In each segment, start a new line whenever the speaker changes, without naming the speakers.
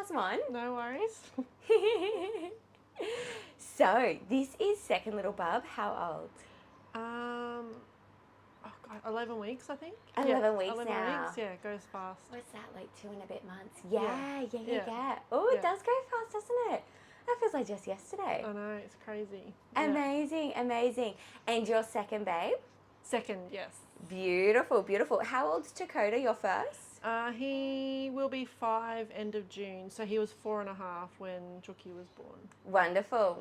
plus one.
No worries.
So, this is second little bub. How old?
Oh God, 11 weeks, I think.
11 weeks
11
now.
weeks, yeah, it goes fast.
What's that, like 2 and a bit months?
Yeah.
Yeah. Oh, it does go fast, doesn't it? That feels like just yesterday.
I know, it's crazy.
Amazing. And your second babe?
Second, yes.
Beautiful. How old's Dakota, your first?
He will be 5 end of June, so he was 4.5 when Chucky was born.
Wonderful.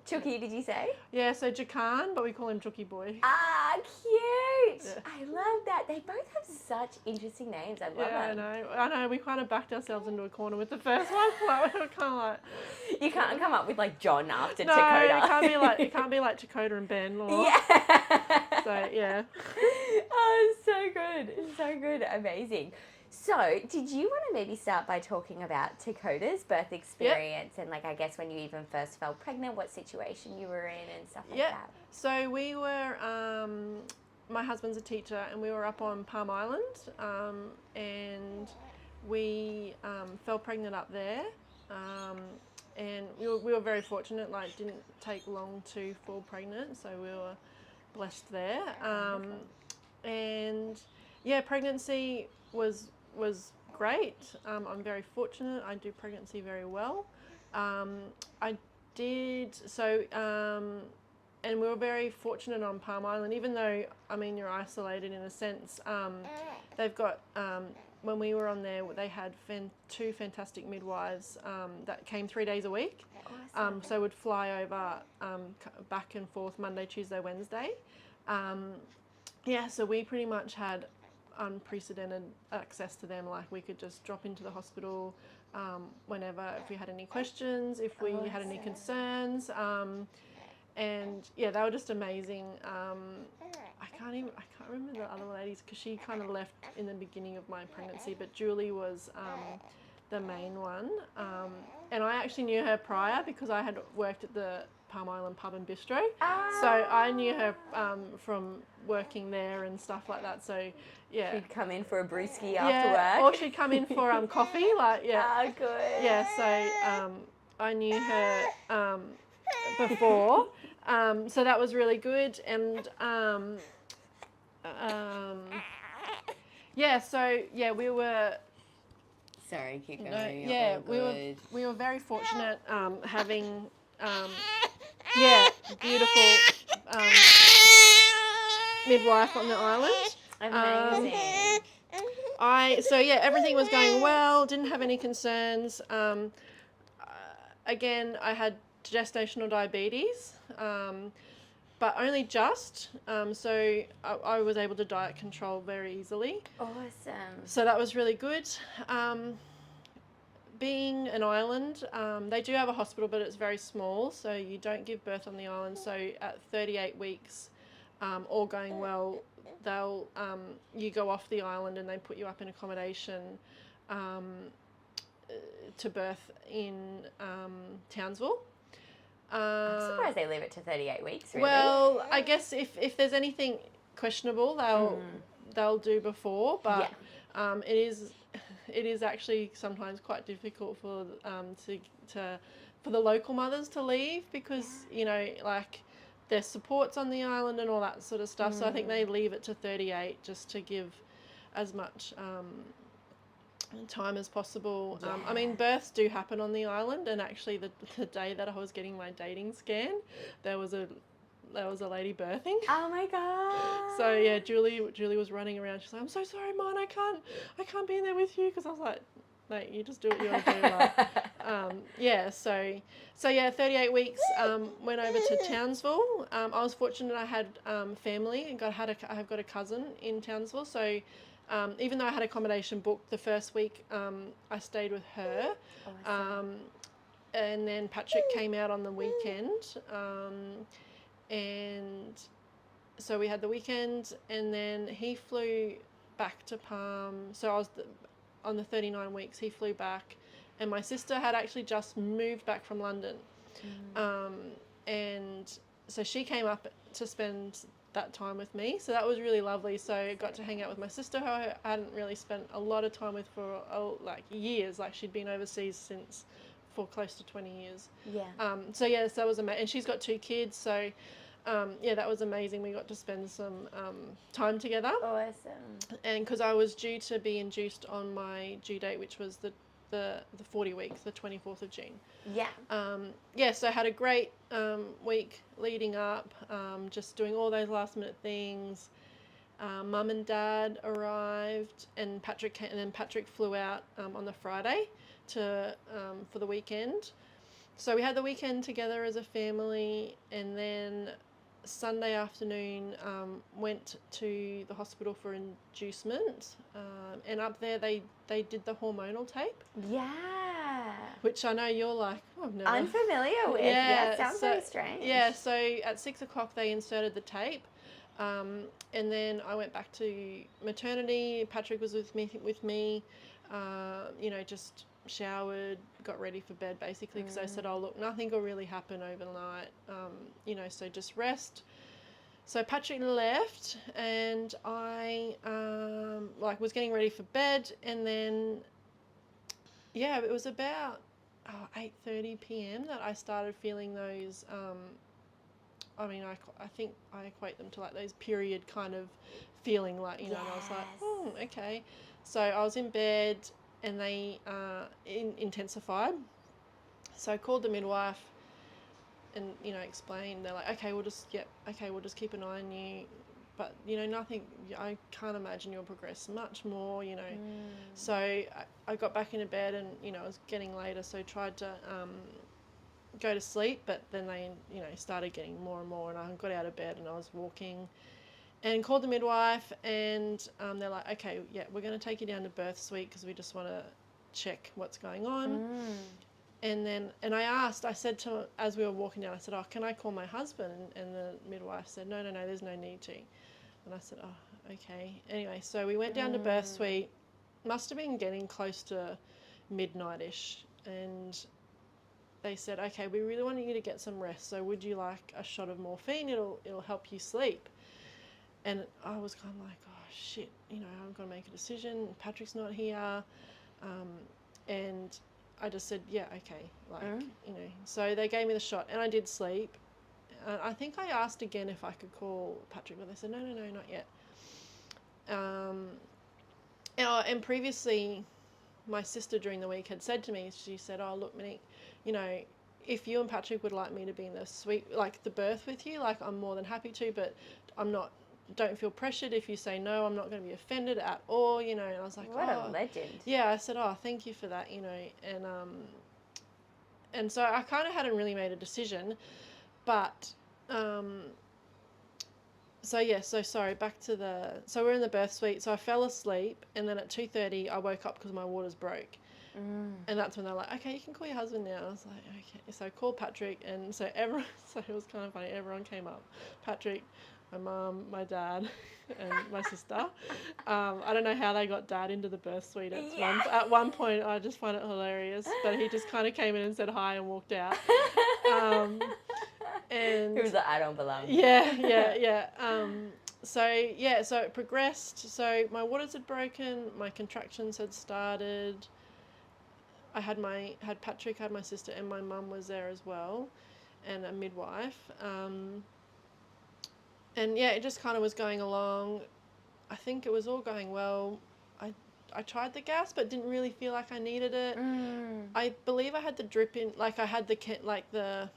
Chucky, did you say?
Yeah, so Jakan, but we call him Chucky boy.
Ah, cute.
Yeah.
I love that. They both have such interesting names. I love them.
I know. We kind of backed ourselves into a corner with the first one. Like, we were kind of like...
You can't come up with like John after
No,
Dakota.
it can't be like Dakota and Ben. Or...
Yeah.
So, yeah.
Oh, so good. Amazing. So, did you want to maybe start by talking about Dakota's birth experience and, like, I guess when you even first fell pregnant, what situation you were in and stuff like that?
So we were, my husband's a teacher, and we were up on Palm Island, and we fell pregnant up there, and we were very fortunate. Like, didn't take long to fall pregnant, so we were blessed there. And yeah, pregnancy was great. I'm very fortunate. I do pregnancy very well. I did so, and we were very fortunate on Palm Island. Even though, I mean, you're isolated in a sense. They've got when we were on there, they had two fantastic midwives that came 3 days a week.
Awesome.
So would fly over back and forth Monday, Tuesday, Wednesday. So we pretty much had unprecedented access to them. Like, we could just drop into the hospital whenever, if we had any questions, if we had any concerns, and yeah, they were just amazing. I can't remember the other ladies because she kind of left in the beginning of my pregnancy, but Julie was the main one, and I actually knew her prior because I had worked at the Palm Island Pub and Bistro, so I knew her from working there and stuff like that. So yeah,
she'd come in for a brewski after work,
or she'd come in for coffee. Like
good.
Yeah, so I knew her before, so that was really good, and we were.
Sorry, keep going.
No, we were very fortunate having beautiful midwife on the island.
Amazing.
Everything was going well. Didn't have any concerns. Again, I had gestational diabetes, but only just. So I was able to diet control very easily.
Awesome.
So that was really good. Being an island, they do have a hospital, but it's very small, so you don't give birth on the island. So at 38 weeks, all going well, you go off the island and they put you up in accommodation to birth in Townsville.
I'm surprised they leave it to 38 weeks, really.
Well, I guess if there's anything questionable, they'll do before, but it is actually sometimes quite difficult for for the local mothers to leave because like there's supports on the island and all that sort of stuff. So I think they leave it to 38 just to give as much time as possible. I mean, births do happen on the island, and actually the day that I was getting my dating scan, there was a lady birthing.
Oh my god.
So yeah, Julie was running around. She's like, "I'm so sorry, Mon, I can't be in there with you," because I was like, "Mate, you just do what you want to do." Like, 38 weeks. Went over to Townsville. I was fortunate. I had family, and I've got a cousin in Townsville. So even though I had accommodation booked the first week, I stayed with her.
Awesome.
And then Patrick came out on the weekend. And so we had the weekend, and then he flew back to Palm. So I was on the 39 weeks. He flew back, and my sister had actually just moved back from London, and so she came up to spend that time with me. So that was really lovely. So I got to hang out with my sister, who I hadn't really spent a lot of time with for like years. Like she'd been overseas since for close to 20 years.
Yeah.
So yes, that was amazing. And she's got 2 kids. So yeah, that was amazing. We got to spend some time together.
Awesome.
And because I was due to be induced on my due date, which was the 40 weeks, the 24th of June.
Yeah.
Yeah, so I had a great week leading up, just doing all those last minute things. Mum and Dad arrived, and then Patrick flew out on the Friday to for the weekend. So we had the weekend together as a family, and then Sunday afternoon went to the hospital for inducement, and up there they did the hormonal tape.
Yeah.
Which I know you're like, oh, I've never.
Unfamiliar with. Yeah, it sounds very strange.
Yeah, so at 6 o'clock they inserted the tape, and then I went back to maternity. Patrick was with me, just showered, got ready for bed basically, because I said, oh look, nothing will really happen overnight, so just rest. So Patrick left, and I was getting ready for bed, and then it was about 8:30 p.m. that I started feeling those. I think I equate them to like those period kind of feeling, like and I was like, okay. So I was in bed, and they intensified. So I called the midwife, and explained. They're like, okay, we'll just keep an eye on you, but nothing. I can't imagine you'll progress much more. So I got back into bed, and it was getting later, so I tried to go to sleep, but then they started getting more and more, and I got out of bed and I was walking, and called the midwife, and they're like, okay, yeah, we're going to take you down to birth suite because we just want to check what's going on. And I said to, as we were walking down, I said, oh, can I call my husband? And the midwife said, no, there's no need to. And I said, oh, okay. Anyway, so we went down to birth suite. Must have been getting close to midnight-ish. And they said, okay, we really want you to get some rest. So would you like a shot of morphine? It'll help you sleep. And I was kind of like, oh, shit, I've got to make a decision. Patrick's not here. And I just said, yeah, okay. So they gave me the shot, and I did sleep. I think I asked again if I could call Patrick, but they said, no, not yet. And previously, my sister during the week had said to me, she said, oh, look, Monique, if you and Patrick would like me to be in the suite, like the birth with you, like I'm more than happy to, but don't feel pressured. If you say no, I'm not going to be offended at all, and I was like,
what a legend.
Yeah, I said, oh, thank you for that, and so I kind of hadn't really made a decision, but, so we're in the birth suite, so I fell asleep, and then at 2:30 I woke up because my waters broke. And that's when they're like, okay, you can call your husband now. I was like, okay. So I called Patrick, and so it was kind of funny, everyone came up. Patrick, my mum, my dad, and my sister. I don't know how they got Dad into the birth suite at one point. I just find it hilarious, but he just kind of came in and said hi and walked out. And
he was like, I don't belong.
Yeah. So it progressed. So my waters had broken, my contractions had started. I had Patrick, had my sister, and my mum was there as well, and a midwife. And yeah, it just kind of was going along. I think it was all going well. I tried the gas, but didn't really feel like I needed it. I believe I had the drip in, like I had the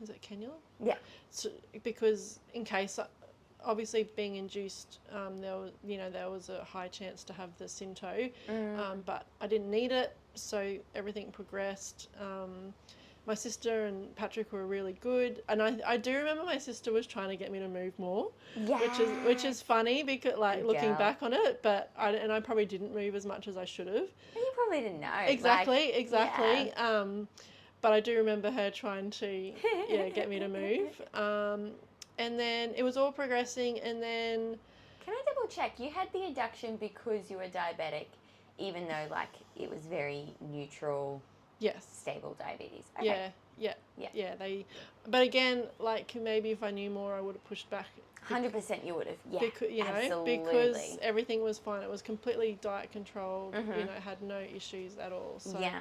is it cannula?
Yeah.
So, because in case, obviously being induced, there was a high chance to have the Synto, but I didn't need it, so everything progressed. My sister and Patrick were really good, and I do remember my sister was trying to get me to move more, which is funny because looking back on it, but I probably didn't move as much as I should have.
You probably didn't know.
Exactly.
Yeah.
But I do remember her trying to get me to move. And then it was all progressing, and then...
Can I double check? You had the induction because you were diabetic, even though it was very neutral.
Yes.
stable diabetes. Okay.
Yeah. But again, like maybe if I knew more, I would have pushed back.
100% you would have. Yeah.
Absolutely. Because everything was fine. It was completely diet controlled. Had no issues at all. So.
Yeah.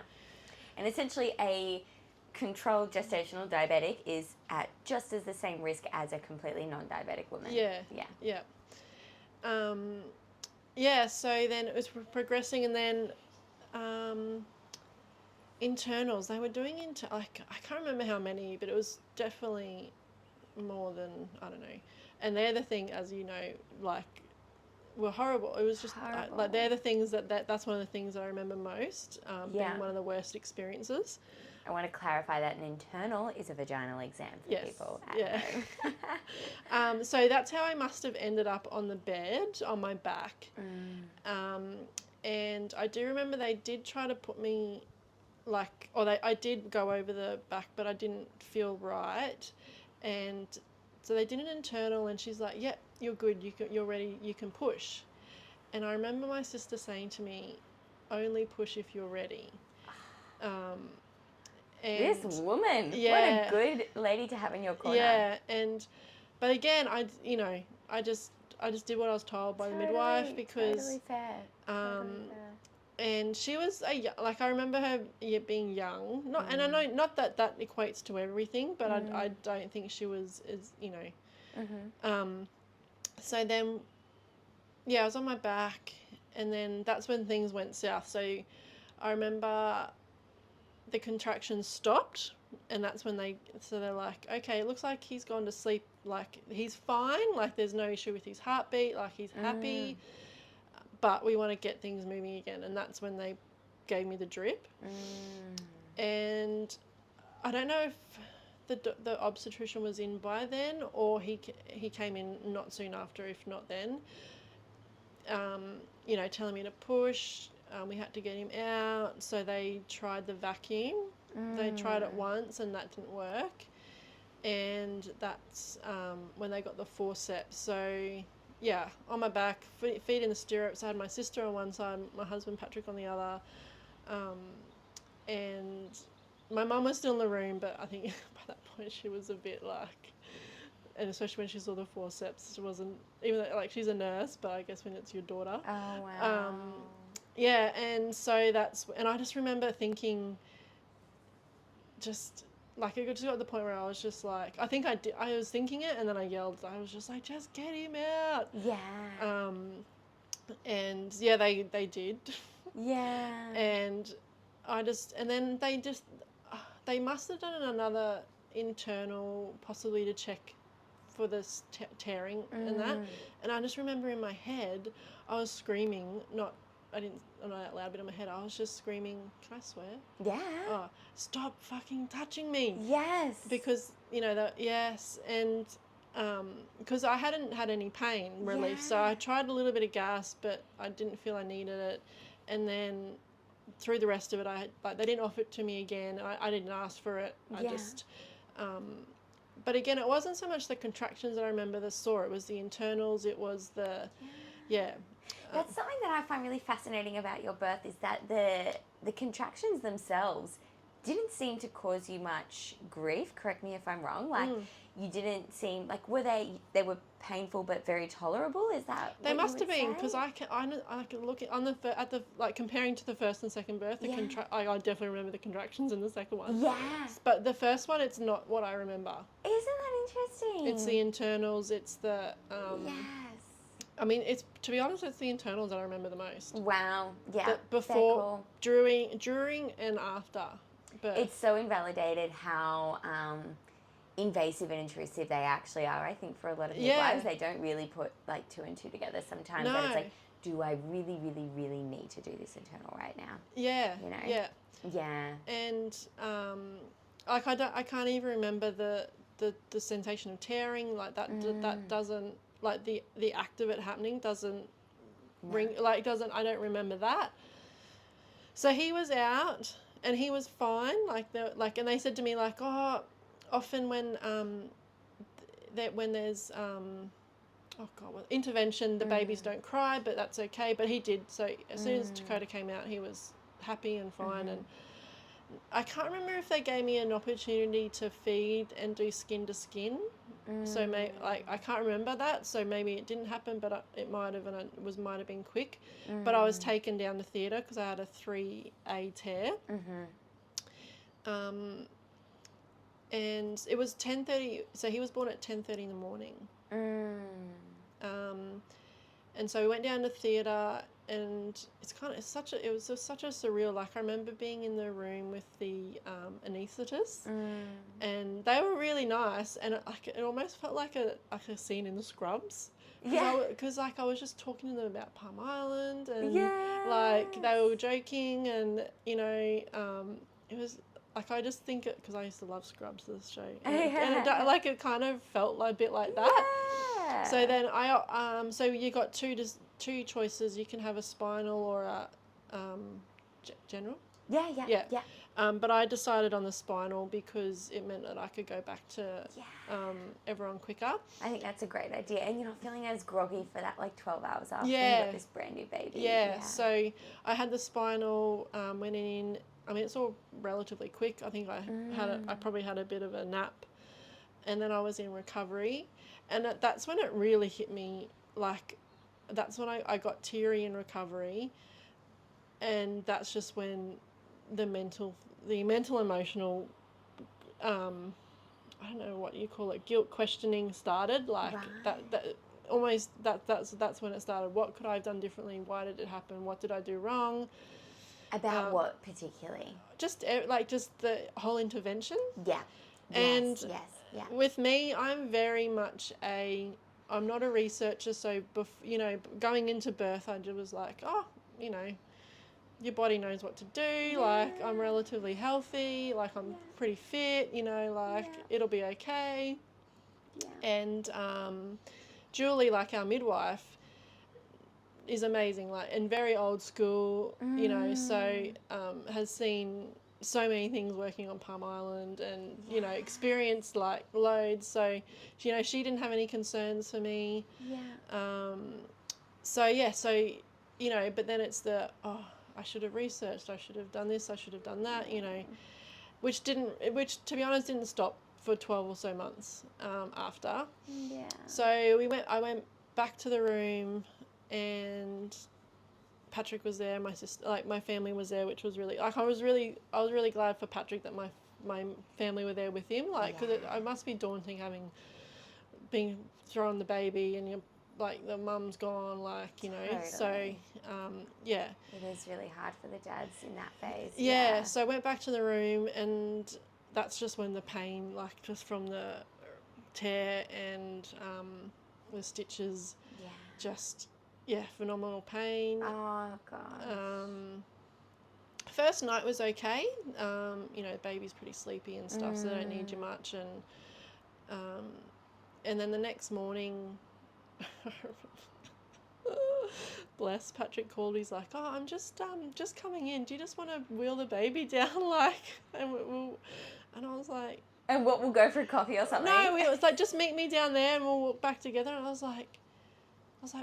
And essentially, a controlled gestational diabetic is at just as the same risk as a completely non-diabetic woman.
Yeah. So then it was progressing, and then internals. They were doing I can't remember how many, but it was definitely more than, I don't know. And they're the thing, as you know, like, were horrible. It was just like they're the things that's one of the things I remember most. Being one of the worst experiences.
I want to clarify that an internal is a vaginal exam for people at home.
So that's how I must have ended up on the bed on my back. And I do remember they did try to put me I did go over the back, but I didn't feel right. And so they did an internal, and she's like, "Yep, you're good. You're ready. You can push." And I remember my sister saying to me, "Only push if you're ready."
This woman, what a good lady to have in your corner.
Yeah, but again, I just did what I was told by the midwife, because
totally fair.
And she was I remember her being young, and I know not that equates to everything, but I don't think she was as So then, I was on my back, and then that's when things went south. So I remember the contractions stopped, and that's when they're like, okay, it looks like he's gone to sleep, like he's fine, like there's no issue with his heartbeat, like he's happy, but we want to get things moving again. And that's when they gave me the drip. And I don't know if the obstetrician was in by then, or he came in not soon after, if not then, telling me to push. We had to get him out, so they tried the vacuum. They tried it once, and that didn't work. And that's when they got the forceps. So, on my back, feet in the stirrups. I had my sister on one side, my husband Patrick on the other. And my mum was still in the room, but I think by that point she was a bit like, and especially when she saw the forceps, she wasn't, even though, like, she's a nurse, but I guess when it's your daughter.
Oh, wow.
And so and I just remember thinking, just, like, it just got to the point where I was just like, I think I was thinking it, and then I yelled, I was just like, just get him out.
Yeah.
And they did.
Yeah.
And then they must have done another internal, possibly to check for this tearing and that. And I just remember in my head, I was screaming, not that loud, but in my head, I was just screaming, can I swear?
Yeah.
Oh, stop fucking touching me.
Yes.
Because, yes. And because I hadn't had any pain relief. So I tried a little bit of gas, but I didn't feel I needed it. And then through the rest of it, they didn't offer it to me again. I didn't ask for it. I just, but again, it wasn't so much the contractions that I remember it was the internals, it was the,
That's something that I find really fascinating about your birth, is that the contractions themselves didn't seem to cause you much grief. Correct me if I'm wrong. Like, you didn't seem like, they were painful but very tolerable? Is that
they must have been? Because I can look at comparing to the first and second birth. I definitely remember the contractions in the second one.
Yes.
But the first one, it's not what I remember.
Isn't that interesting?
It's the internals. It's the
yes.
I mean, to be honest, it's the internals that I remember the most.
Wow. Yeah.
Before, during, and after. But
it's so invalidated how invasive and intrusive they actually are. I think for a lot of midwives, they don't really put like 2 and 2 together sometimes.
No.
That it's like, do I really, really, really need to do this internal right now?
Yeah.
Yeah. Yeah.
And I can't even remember the sensation of tearing, like that. That doesn't, like, the act of it happening doesn't ring, like, doesn't. I don't remember that. So he was out. And he was fine, and they said to me, like, oh, often when there's intervention, the babies don't cry, but that's okay. But he did. So as soon as Dakota came out, he was happy and fine. And I can't remember if they gave me an opportunity to feed and do skin to skin. So I can't remember that. So maybe it didn't happen, but it might have, and it might have been quick. But I was taken down to theatre because I had a 3A tear. And it was 10:30. So he was born at 10:30 in the morning. And so we went down to theatre, and it was just such a surreal. Like, I remember being in the room with the anaesthetists, and they were really nice, and it almost felt like a scene in the Scrubs. Because I was just talking to them about Palm Island, and like they were joking, and it was like, I just think it, because I used to love Scrubs, this show, and it kind of felt a bit like that. So then so you got two choices. You can have a spinal or a general. Yeah. But I decided on the spinal because it meant that I could go back to everyone quicker.
I think that's a great idea, and you're not feeling as groggy for that 12 hours after you got this brand new baby.
So I had the spinal, went in. I mean, it's all relatively quick. I think I probably had a bit of a nap, and then I was in recovery, and that's when it really hit me. Like, that's when I got teary in recovery, and that's just when the mental emotional, I don't know what you call it, guilt questioning started. Like, that's when it started. What could I have done differently? Why did it happen? What did I do wrong?
About what particularly?
Just the whole intervention.
Yeah.
And with me, I'm very much I'm not a researcher, so going into birth, I just was like, your body knows what to do. Like, I'm relatively healthy. Like, I'm pretty fit. It'll be okay. Yeah. And Julie, like our midwife, is amazing. And very old school. So has seen so many things working on Palm Island, and experienced loads. So she didn't have any concerns for me. But then it's I should have researched, I should have done this, I should have done that, which to be honest didn't stop for 12 or so months after. So I went back to the room, and Patrick was there, my sister, my family was there, which was really, I was really glad for Patrick that my family were there with him, because it must be daunting being thrown the baby, and you're the mum's gone, totally. So
it is really hard for the dads in that phase.
So I went back to the room, and that's just when the pain, just from the tear and the stitches, just phenomenal pain.
Oh god.
First night was okay. The baby's pretty sleepy and stuff, so they don't need you much, and then the next morning, bless, Patrick called. He's like, "Oh, I'm just coming in. Do you just want to wheel the baby down, and and I was like,
"And what, we'll go for a coffee or something?"
No, it was like, "Just meet me down there and we'll walk back together." And I was like,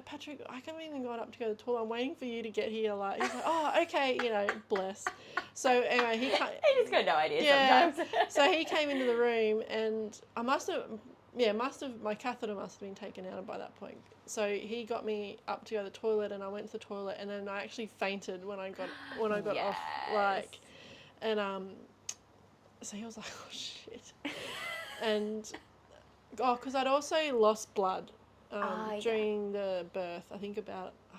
"Patrick, I haven't even gone up to go to the toilet. I'm waiting for you to get here." He's like, "Oh, okay, bless." So anyway, he
just got no idea sometimes.
So he came into the room, and I my catheter must have been taken out by that point. So he got me up to go to the toilet, and I went to the toilet, and then I actually fainted when I got off, and so he was like, "Oh shit," and because I'd also lost blood during the birth. I think about a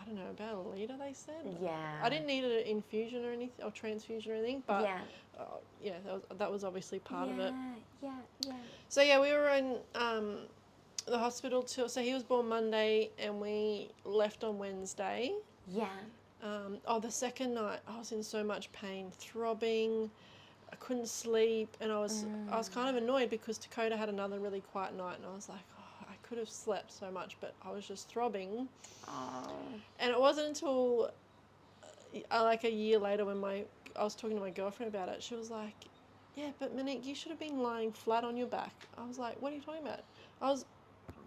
litre, they said. I didn't need an infusion or anything, or transfusion or anything, but that was obviously part of it. So we were in the hospital so he was born Monday, and we left on Wednesday. The second night I was in so much pain, throbbing. I couldn't sleep, and I was kind of annoyed because Dakota had another really quiet night, and I was like, I could have slept so much, but I was just throbbing. And it wasn't until a year later when I was talking to my girlfriend about it. She was like, "Yeah, but Monique, you should have been lying flat on your back." I was like, "What are you talking about?" I was,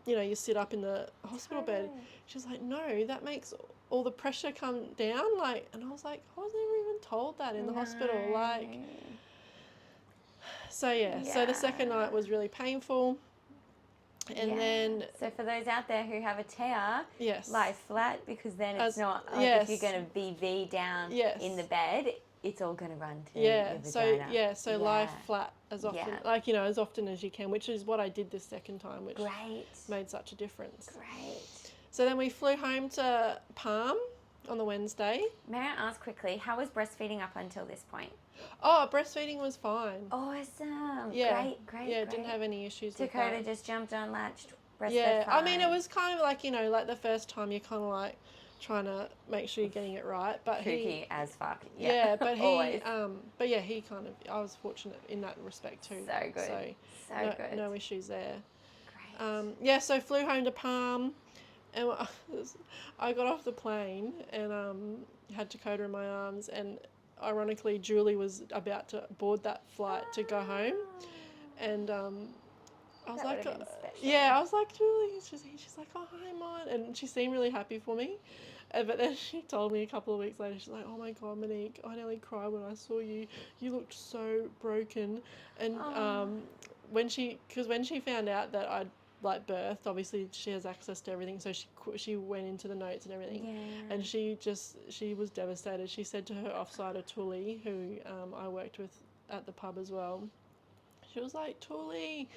you sit up in the hospital bed. She was like, "No, that makes all the pressure come down." And I was like, I was never even told that in the hospital. So the second night was really painful. And then...
So for those out there who have a tear,
Yes.
lie flat, because then it's not like if you're going to be V down in the bed, it's all going to run to your vagina.
So lie flat as often, as often as you can, which is what I did this second time, which made such a difference.
Great.
So then we flew home to Palm on the Wednesday.
May I ask quickly, how was breastfeeding up until this point?
Oh, breastfeeding was fine.
Awesome.
Yeah.
Great.
Yeah, didn't have any issues with
Dakota
that.
just jumped on, latched, breastfed
Yeah,
fine.
I mean, it was kind of like, like the first time you're kind of like trying to make sure you're getting it right. But
Kooky as fuck.
Yeah, but he,
Always.
he kind of, I was fortunate in that respect too.
So good. So good.
No issues there.
Great.
So flew home to Palm, and I got off the plane and had Dakota in my arms, and ironically Julie was about to board that flight to go home, and I was like, I was like, Julie, she's like, oh hi Mon, and she seemed really happy for me, but then she told me a couple of weeks later, she's like, oh my god Monique, I nearly cried when I saw you looked so broken, and when she found out that I'd like birthed, obviously she has access to everything, so she went into the notes and everything, and she was devastated. She said to her offsider Tully, who I worked with at the pub as well, she was like, Tully,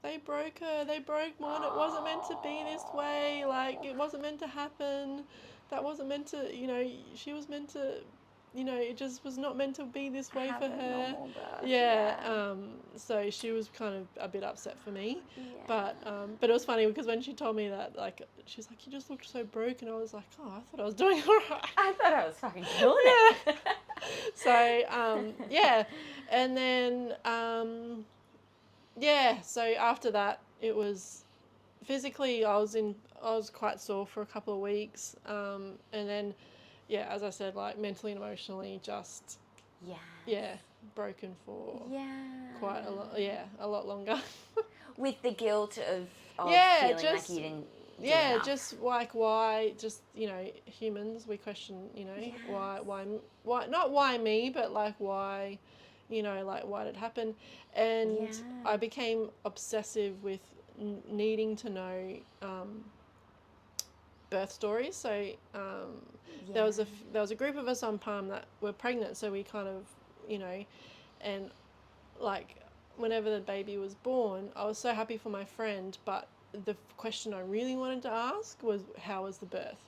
they broke her, they broke Mon, it wasn't meant to be this way, like it wasn't meant to happen, that wasn't meant to, she was meant to, it just was not meant to be this way for her. So she was kind of a bit upset for me, but it was funny because when she told me that, like, she's like, you just looked so broken. I was like, oh, I thought I was doing all right.
I thought I was fucking killing it.
So and then so after that it was physically I was quite sore for a couple of weeks, and then as I said, like mentally and emotionally just broken for quite a lot longer.
With the guilt of feeling like you didn't do enough.
Just like why, just humans, we question why not why me, but like why, like why did it happen, and I became obsessive with needing to know birth stories. So there was a group of us on Palm that were pregnant, so we kind of and like whenever the baby was born, I was so happy for my friend, but the question I really wanted to ask was how was the birth,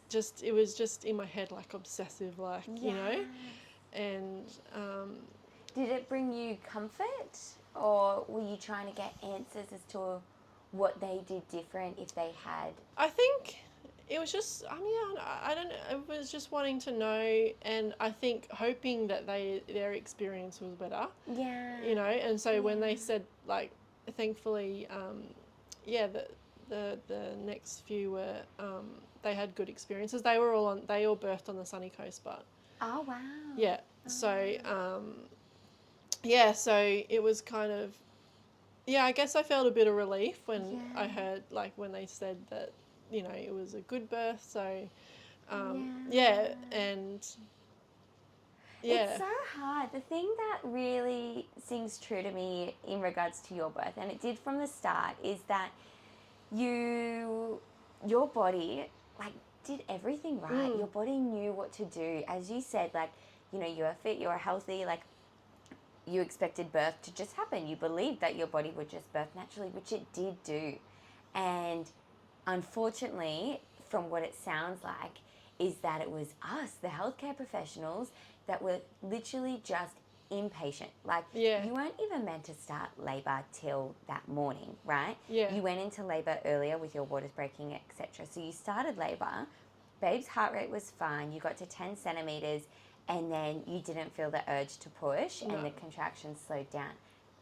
just it was just in my head, like obsessive, like and
did it bring you comfort, or were you trying to get answers as to what they did different if they had?
I think it was just, I don't know, it was just wanting to know, and I think hoping that their experience was better. And so when they said, like, thankfully, the next few were, they had good experiences. They all birthed on the sunny coast, but.
Oh, wow.
Yeah. So, so it was kind of, I guess I felt a bit of relief when I heard, like, when they said that, it was a good birth. So, and
It's so hard. The thing that really sings true to me in regards to your birth, and it did from the start, is that your body, like, did everything right. Your body knew what to do. As you said, like, you were fit, you were healthy, like, you expected birth to just happen. You believed that your body would just birth naturally, which it did do. And unfortunately, from what it sounds like, is that it was us, the healthcare professionals, that were literally just impatient. Like, you weren't even meant to start labour till that morning, right? You went into labour earlier with your waters breaking, etc. So you started labour, babe's heart rate was fine, you got to 10 centimetres, and then you didn't feel the urge to push, and the contractions slowed down.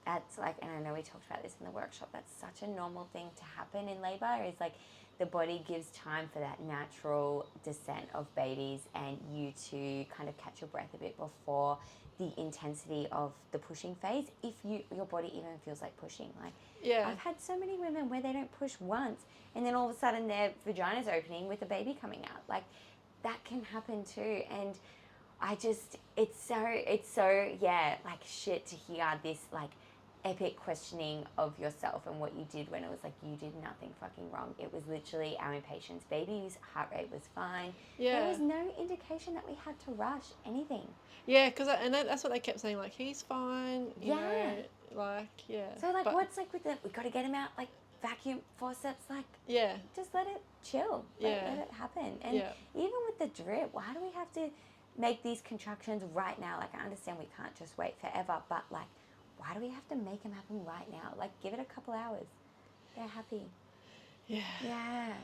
That's like, and I know we talked about this in the workshop, that's such a normal thing to happen in labour, is like the body gives time for that natural descent of babies and you to kind of catch your breath a bit before the intensity of the pushing phase, if your body even feels like pushing. Like, I've had so many women where they don't push once and then all of a sudden their vagina's opening with a baby coming out. Like, that can happen too. And it's so, yeah, like shit to hear this, like, epic questioning of yourself and what you did when it was like you did nothing fucking wrong. It was literally our impatience. Baby's heart rate was fine.
Yeah.
There was no indication that we had to rush anything.
Yeah, because that's what they kept saying, like, he's fine, you know, like, yeah.
So, like, what's, like, with the, we got to get him out, like, vacuum forceps, like,
yeah,
just let it chill. Let it happen. And even with the drip, why do we have to make these contractions right now? Like, I understand we can't just wait forever, but, like, why do we have to make them happen right now? Like, give it a couple hours. They're happy. Yeah.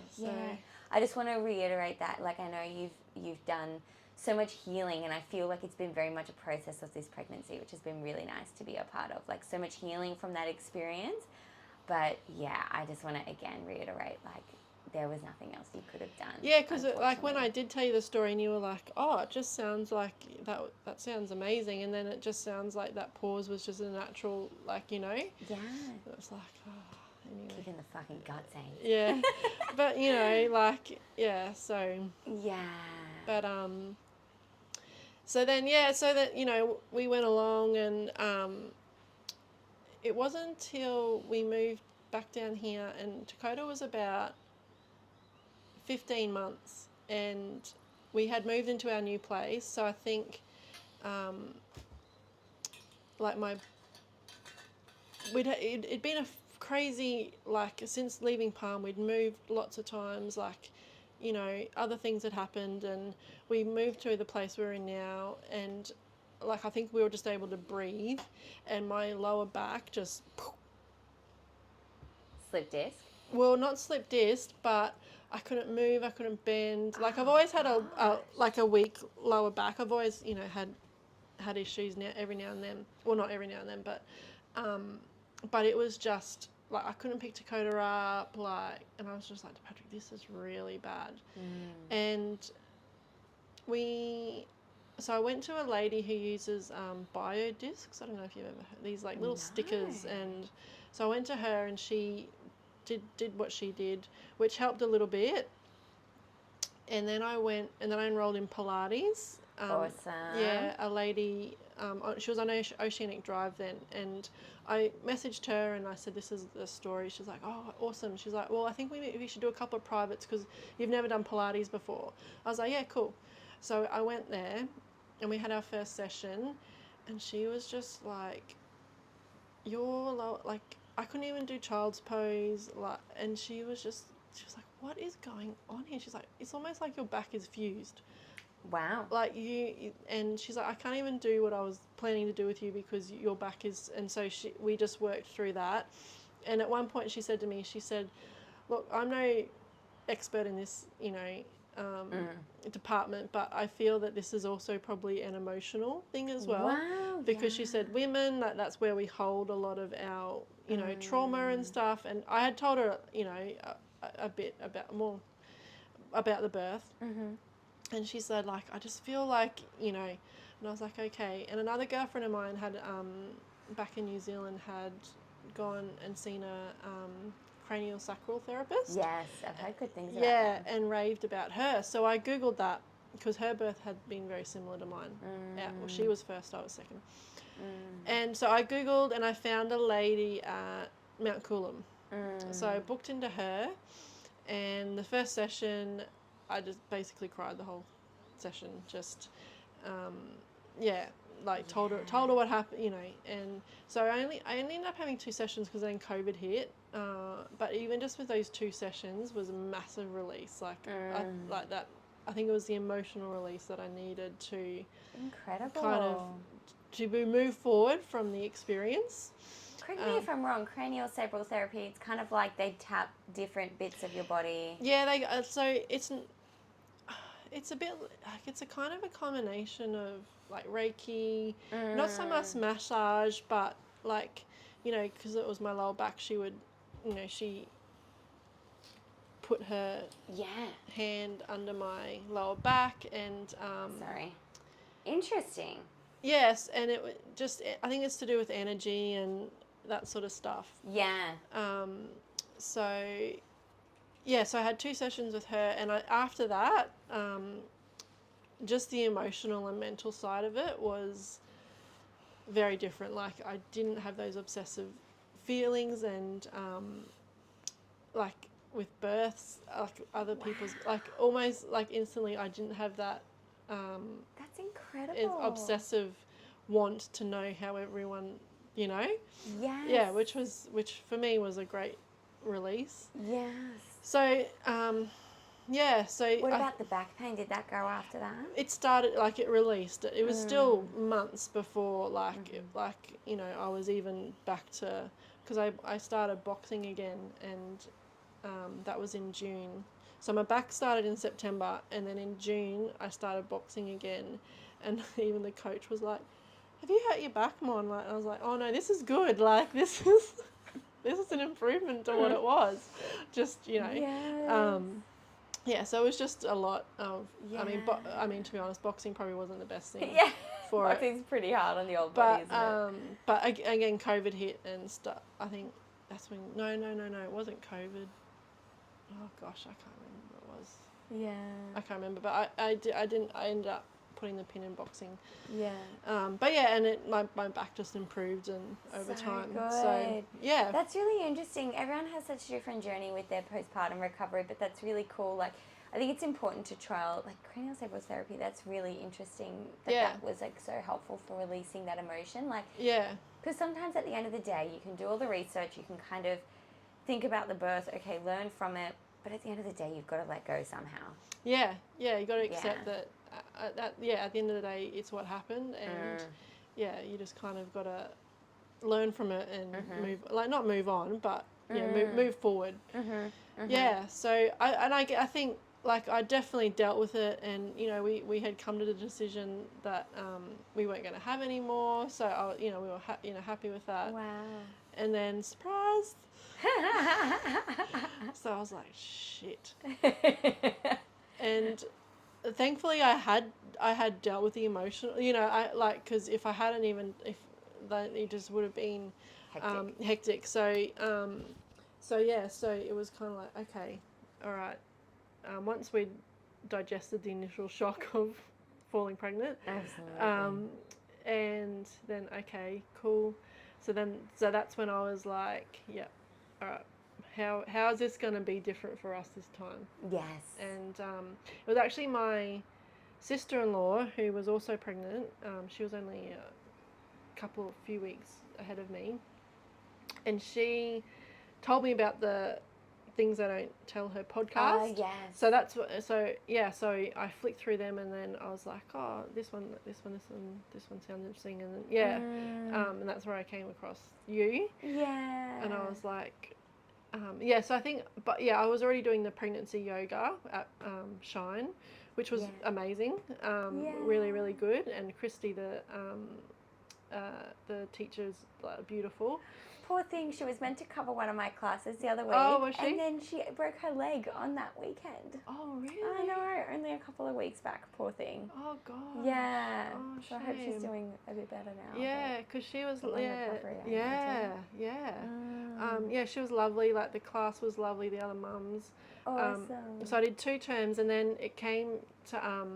I just want to reiterate that. Like, I know you've done so much healing, and I feel like it's been very much a process of this pregnancy, which has been really nice to be a part of. Like, so much healing from that experience. But yeah, I just want to again reiterate, like, there was nothing else you could have done.
Yeah, because like when I did tell you the story and you were like, oh, it just sounds like that sounds amazing, and then it just sounds like that pause was just a natural, like, you know.
Yeah.
It was like, oh, anyway.
Kicking the fucking guts out.
Yeah, but you know, like, yeah, so.
Yeah.
But so then so that, you know, we went along, and it wasn't until we moved back down here, and Dakota was about 15 months, and we had moved into our new place. So I think, like it'd been a crazy, like, since leaving Palm, we'd moved lots of times, like, you know, other things had happened, and we moved to the place we're in now, and like, I think we were just able to breathe, and my lower back just
Slip disc?
Well, not slip disc, but I couldn't move, I couldn't bend. Like, I've always had a weak lower back. I've always, you know, had issues every now and then. Well, not every now and then, but it was just like I couldn't pick Dakota up, like, and I was just like, Patrick, this is really bad. And so I went to a lady who uses bio discs. I don't know if you've ever heard these, like, little stickers, and so I went to her, and she did what she did, which helped a little bit. And then I enrolled in Pilates.
Awesome.
Yeah, a lady, she was on Oceanic Drive then, and I messaged her and I said, this is the story. She's like, oh, awesome. She's like, well, I think we should do a couple of privates because you've never done Pilates before. I was like, yeah, cool. So I went there, and we had our first session, and she was just like, you're low, like, I couldn't even do child's pose, like, and she was like, what is going on here? She's like, it's almost like your back is fused.
Wow.
Like, and she's like, I can't even do what I was planning to do with you because your back is, and so we just worked through that. And at one point she said to me, look, I'm no expert in this, you know, department, but I feel that this is also probably an emotional thing as well.
Wow.
Because she said women, that's where we hold a lot of our, you know, trauma and stuff. And I had told her, you know, a bit more about the birth. And she said, like, I just feel like, you know, and I was like, okay. And another girlfriend of mine had, back in New Zealand, had gone and seen a cranial sacral therapist.
Yes, I've heard good things about that.
Yeah, and raved about her. So I Googled that because her birth had been very similar to mine. Yeah, well, she was first, I was second. And so I Googled, and I found a lady at Mount Coolum. So I booked into her, and the first session, I just basically cried the whole session. Just, told her what happened, you know. And so I ended up having 2 sessions because then COVID hit. But even just with those 2 sessions was a massive release. Like, I think it was the emotional release that I needed to
Incredible.
kind of to move forward from the experience.
Correct me if I'm wrong, cranial sacral therapy, it's kind of like they tap different bits of your body.
Yeah, so it's a bit like, it's a kind of a combination of like Reiki, not so much massage, but like, you know, because it was my lower back, she would, you know, she put her hand under my lower back and
Sorry. Interesting.
Yes, and it just, I think it's to do with energy and that sort of stuff.
Yeah.
So I had 2 sessions with her, and after that, just the emotional and mental side of it was very different. Like, I didn't have those obsessive feelings, and like with births, like other people's, like almost like instantly, I didn't have that
That's incredible.
obsessive want to know how everyone, you know,
Yes.
yeah, which for me was a great release.
Yes.
So yeah, so
What about the back pain? Did that go after that?
it started, like, it released. It was still months before, like, like, you know, I was even back to, because I started boxing again, and that was in June. So my back started in September, and then in June I started boxing again, and even the coach was like, "Have you hurt your back, Mon?" Like, I was like, "Oh no, this is good. Like, this is an improvement to what it was." Just, you know.
Yes.
Yeah, so it was just a lot of.
Yeah.
I mean, to be honest, boxing probably wasn't the best thing.
Yeah.
For
Boxing's pretty hard on the old
but
body, isn't it?
but again, COVID hit and stuff. I think that's when. No, it wasn't COVID. Oh gosh, I can't remember what it was.
Yeah.
I can't remember, but I ended up putting the pin in boxing.
Yeah.
But yeah, and my back just improved and over time.
Good.
So yeah.
That's really interesting. Everyone has such a different journey with their postpartum recovery, but that's really cool. Like, I think it's important to trial, like, cranial sacral therapy. That's really interesting that that was, like, so helpful for releasing that emotion. Like,
yeah.
Because sometimes at the end of the day, you can do all the research, you can kind of think about the birth, okay, learn from it, but at the end of the day, you've got to let go somehow.
Yeah, you got to accept that. At the end of the day, it's what happened, and yeah, you just kind of got to learn from it and not move on, but move forward. Yeah, so I think, like, I definitely dealt with it, and you know, we had come to the decision that we weren't going to have any more, so we were happy with that.
Wow.
And then surprise. So I was like, shit. And thankfully I had dealt with the emotional, because if I hadn't, even if that, it just would have been hectic. So it was kind of like, okay, all right. Once we'd digested the initial shock of falling pregnant,
absolutely,
and then okay, cool. So that's when I was like, yeah, all right. How is this going to be different for us this time?
Yes.
And it was actually my sister-in-law who was also pregnant. She was only a few weeks ahead of me, and she told me about the Things I Don't Tell Her podcast.
Yes.
So that's what. So I flicked through them, and then I was like, oh, this one sounds interesting, and then, and that's where I came across you.
Yeah.
And I was like, so I think, but I was already doing the pregnancy yoga at Shine, which was amazing. Really, really good. And Christy, the teacher's beautiful.
Poor thing, she was meant to cover one of my classes the other week.
Oh, was she?
And then she broke her leg on that weekend.
Oh, really?
I know, only a couple of weeks back, poor thing.
Oh, God.
Yeah.
Oh,
so I hope she's doing a bit better now.
Yeah, because she was,
recovery,
she was lovely. Like, the class was lovely, the other mums.
Awesome.
So I did 2 terms, and then it came to,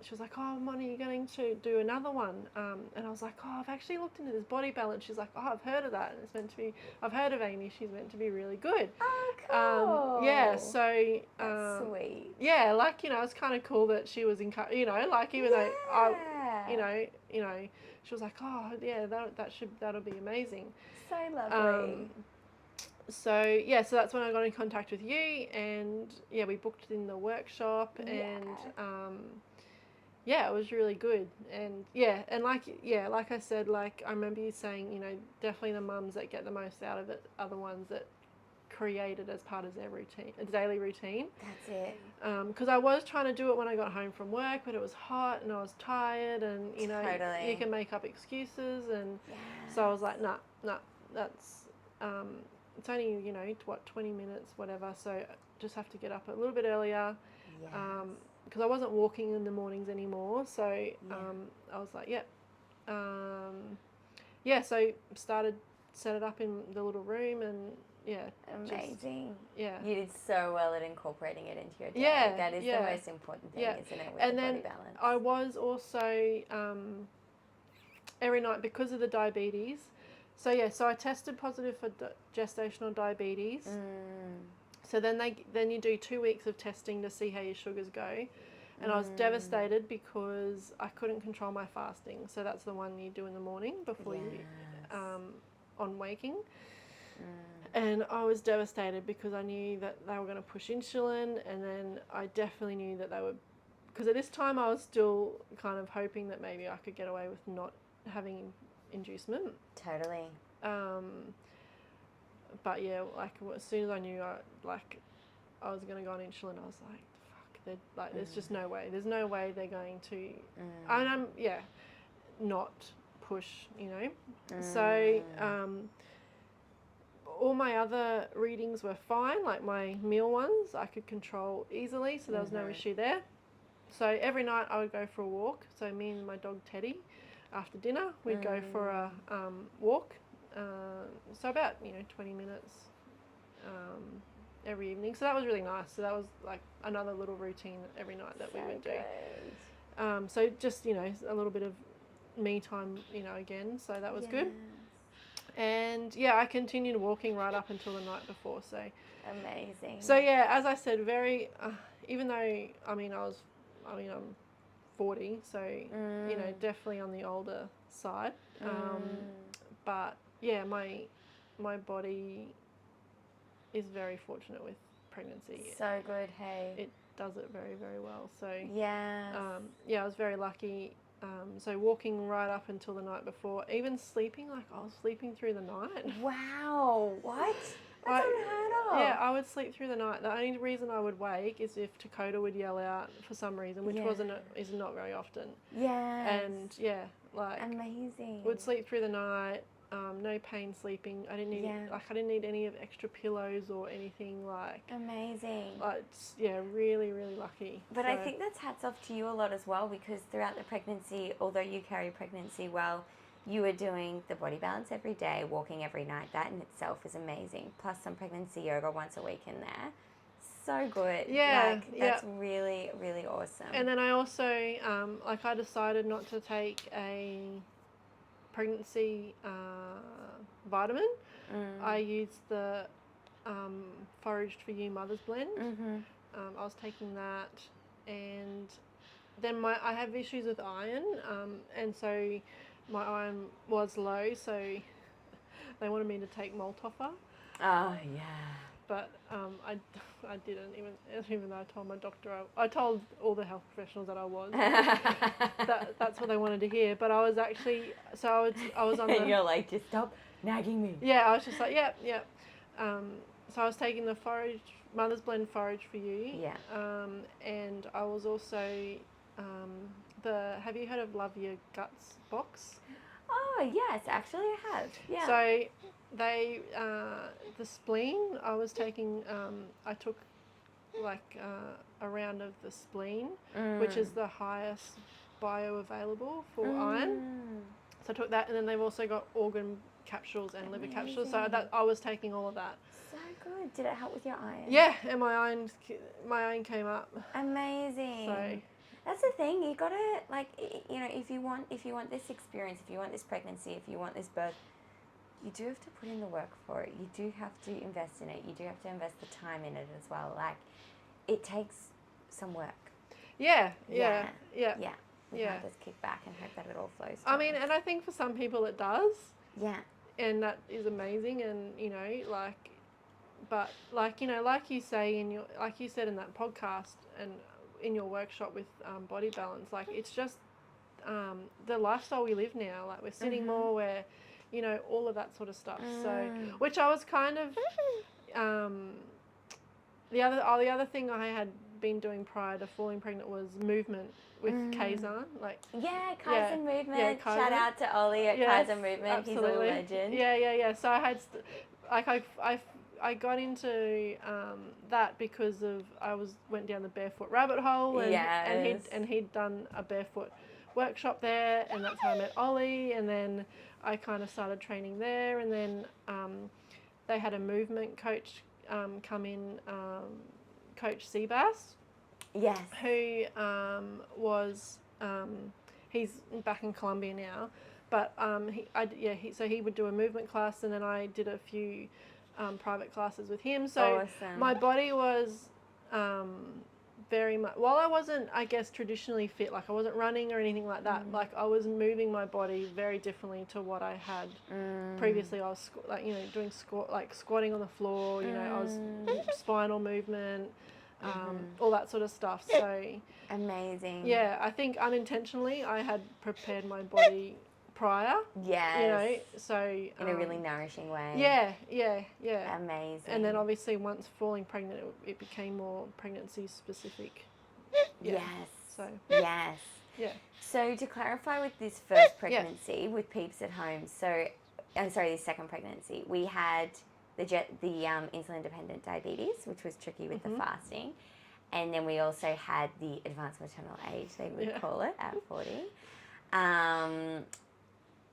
she was like, oh, Moni, you're going to do another one. And I was like, oh, I've actually looked into this body balance. She's like, oh, I've heard of that. And it's meant to be, I've heard of Amy. She's meant to be really good.
Oh, cool.
So.
That's sweet.
Yeah, like, it's kind of cool that she was encouraged, like, even though I, she was like, oh, yeah, that'll be amazing.
So lovely.
So that's when I got in contact with you, and we booked in the workshop, and it was really good. And like I said, like, I remember you saying, definitely the mums that get the most out of it are the ones that create it as part of their routine, a daily routine.
That's it.
Because I was trying to do it when I got home from work, but it was hot and I was tired, and
Totally.
you can make up excuses, and so I was like, nah, that's it's only 20 minutes, whatever, so I just have to get up a little bit earlier. Because I wasn't walking in the mornings anymore, so I was like, so set it up in the little room, and
Amazing.
Yeah.
You did so well at incorporating it into your day.
Yeah,
That is the most important thing, isn't it, with
and
the
then
body balance?
I was also every night because of the diabetes. So I tested positive for gestational diabetes. So then you do 2 weeks of testing to see how your sugars go. And I was devastated because I couldn't control my fasting. So that's the one you do in the morning before you on waking. And I was devastated because I knew that they were going to push insulin, and then I definitely knew that they were, because at this time I was still kind of hoping that maybe I could get away with not having inducement.
Totally.
But yeah, like as soon as I knew I was going to go on insulin, I was like, fuck, there's just no way. There's no way they're going to, and not push, So all my other readings were fine, like my meal ones I could control easily, so there was no issue there. So every night I would go for a walk. So me and my dog Teddy, after dinner, we'd go for a walk. So about 20 minutes every evening. So that was really nice. So that was like another little routine every night that we would do. So just a little bit of me time, again. So that was good. And I continued walking right up until the night before. So
amazing.
So as I said, very even though I'm 40, so definitely on the older side. But my body is very fortunate with pregnancy.
So good, hey.
It does it very, very well. So I was very lucky. So walking right up until the night before, even sleeping, like I was sleeping through the night.
Wow, what? That's unheard of.
Yeah, I would sleep through the night. The only reason I would wake is if Dakota would yell out for some reason, which is not very often.
Yeah.
And like
amazing.
Would sleep through the night. No pain sleeping. I didn't need any of extra pillows or anything like.
Amazing.
Really, really lucky.
But I think that's hats off to you a lot as well, because throughout the pregnancy, although you carry pregnancy well, you were doing the body balance every day, walking every night. That in itself is amazing. Plus some pregnancy yoga once a week in there. So good.
Yeah.
That's really, really awesome.
And then I also, I decided not to take a pregnancy vitamin. I used the Foraged for You Mother's Blend. I was taking that, and then I have issues with iron, and so my iron was low, so they wanted me to take Moltoffer.
Oh yeah.
But I didn't, even though I told my doctor, I told all the health professionals that I was. That's what they wanted to hear. But I was actually, I was on the...
You're like, just stop nagging me.
Yeah, I was just like, yep. So I was taking the Mother's Blend Forage for You.
Yeah.
And I was also, have you heard of Love Your Guts box?
Oh, yes, actually I have. Yeah.
So they, the spleen, I was taking, I took a round of the spleen, which is the highest bioavailable for iron. So I took that, and then they've also got organ capsules and liver capsules. So I was taking all of that.
So good. Did it help with your iron?
Yeah, and my iron came up.
Amazing.
So
that's the thing. You gotta if you want this experience, if you want this pregnancy, if you want this birth, you do have to put in the work for it. You do have to invest in it. You do have to invest the time in it as well. Like, it takes some work.
Yeah.
We can't just kick back and hope that it all flows.
I mean, and I think for some people it does.
Yeah.
And that is amazing, and but like you say like you said in that podcast and in your workshop with body balance, like it's just the lifestyle we live now. Like we're sitting more, we're all of that sort of stuff. So which I was kind of the other thing I had been doing prior to falling pregnant was movement with Kaizen.
Kaizen movement. Yeah, Kaizen. Shout out to Ollie at Kaizen movement.
Absolutely.
He's a legend.
Yeah. So I had I got into that because of went down the barefoot rabbit hole, and he'd done a barefoot workshop there, and that's how I met Ollie, and then I kind of started training there, and then they had a movement coach come in, Coach Seabass,
Yes.
who was he's back in Colombia now, but so he would do a movement class, and then I did a few private classes with him. So
Awesome.
my body was very much, while I wasn't, I guess, traditionally fit, like I wasn't running or anything like that, like I was moving my body very differently to what I had previously. I was doing squatting on the floor, I was spinal movement, all that sort of stuff. So
amazing.
yeah, I think unintentionally I had prepared my body prior.
Yes.
So
in a really nourishing way.
Yeah.
Amazing.
And then obviously once falling pregnant, it became more pregnancy specific.
Yes.
So
yes.
Yeah.
So to clarify with this first pregnancy with peeps at home, this second pregnancy, we had the insulin dependent diabetes, which was tricky with the fasting. And then we also had the advanced maternal age, they would call it, at 40.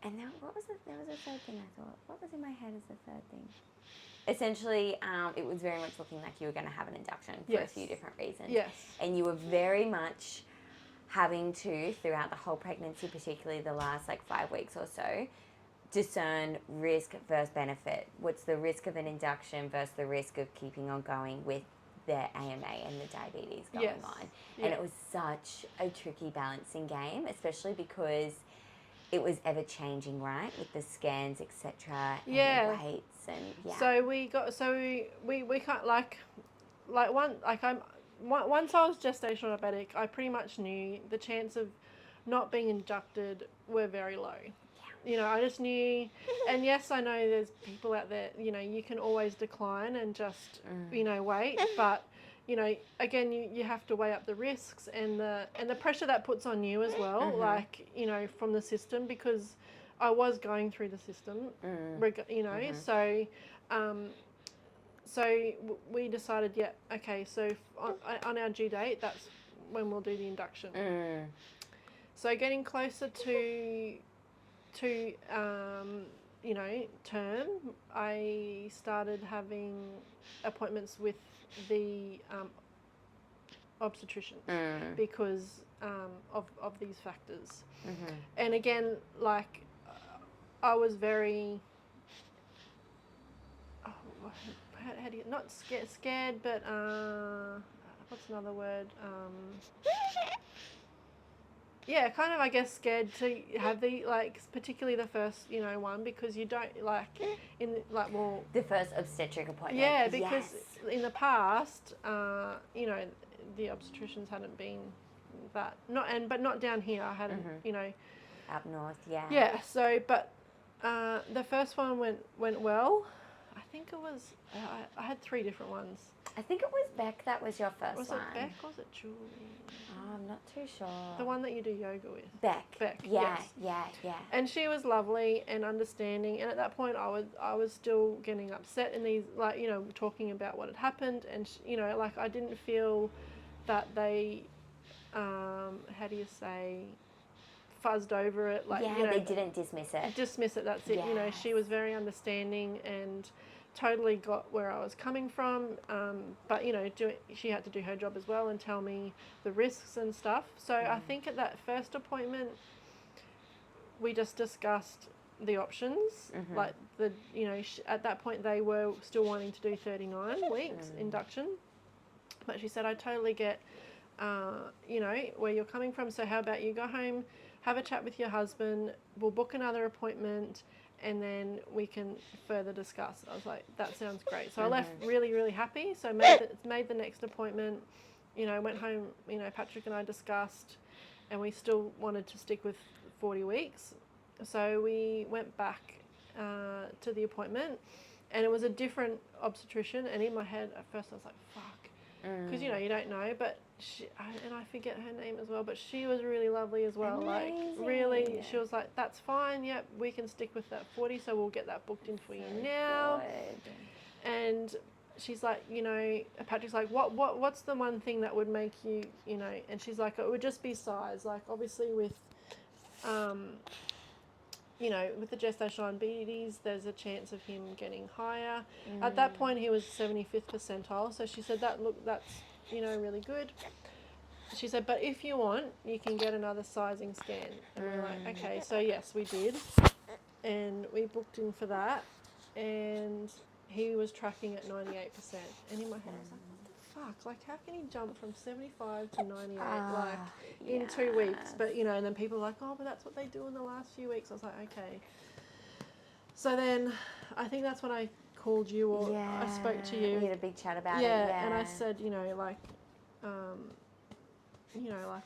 And then what was it? There was a third thing I thought. What was in my head as the third thing? Essentially, it was very much looking like you were going to have an induction for a few different reasons.
Yes.
And you were very much having to, throughout the whole pregnancy, particularly the last 5 weeks or so, discern risk versus benefit. What's the risk of an induction versus the risk of keeping on going with the AMA and the diabetes going on? And it was such a tricky balancing game, especially because it was ever changing, right, with the scans, etc. and the weights and
So we can't once I was gestational diabetic, I pretty much knew the chance of not being inducted were very low. I just knew, and yes, I know there's people out there, you can always decline and just, wait, but, again, you have to weigh up the risks and the pressure that puts on you as well, from the system, because I was going through the system, so we decided, so on our due date, that's when we'll do the induction. So getting closer to term, I started having appointments with the obstetrician because of these factors. And again, I was very how do you, not scared, but what's another word? Kind of, I guess, scared to have the, particularly the first, one, because you don't,
the first obstetric appointment.
Yeah, because in the past, the obstetricians hadn't been that, but not down here. I hadn't,
Up north, yeah.
Yeah, so, but the first one went well. I think it was, I had 3 different ones.
I think it was Beck that was your first one.
Was it Beck or was it Julie?
Oh, I'm not too sure.
The one that you do yoga with.
Beck.
Yeah,
yes. Yeah.
And she was lovely and understanding. And at that point, I was still getting upset in these, talking about what had happened. And, I didn't feel that they, how do you say, fuzzed over it.
They didn't dismiss it.
That's it.
Yes.
She was very understanding and totally got where I was coming from, but she had to do her job as well and tell me the risks and stuff. So I think at that first appointment, we just discussed the options. At that point they were still wanting to do 39 weeks induction, but she said, I totally get, where you're coming from. So how about you go home, have a chat with your husband, we'll book another appointment, and then we can further discuss. I was like, that sounds great. So I left really, really happy. So made the next appointment, went home, Patrick and I discussed, and we still wanted to stick with 40 weeks. So we went back to the appointment, and it was a different obstetrician. And in my head, at first I was like, fuck, because, you don't know, but and I forget her name as well, but she was really lovely as well.
Amazing.
Really, she was like, that's fine, yep, we can stick with that 40, so we'll get that booked in for you now.
Good.
And she's like, Patrick's like, what's the one thing that would make you, and she's like, it would just be size. Like, obviously with with the gestational diabetes, there's a chance of him getting higher. At that point, he was 75th percentile. So she said that's, really good. She said, but if you want, you can get another sizing scan. And we're like, okay. So yes, we did. And we booked in for that. And he was tracking at 98%. And in my head, I was like, what the fuck? Like, how can he jump from 75 to 98, in 2 weeks? But, and then people are like, oh, but that's what they do in the last few weeks. I was like, okay. So then I think that's when I called you or I spoke to you.
We had a big chat about it.
Yeah, and I said,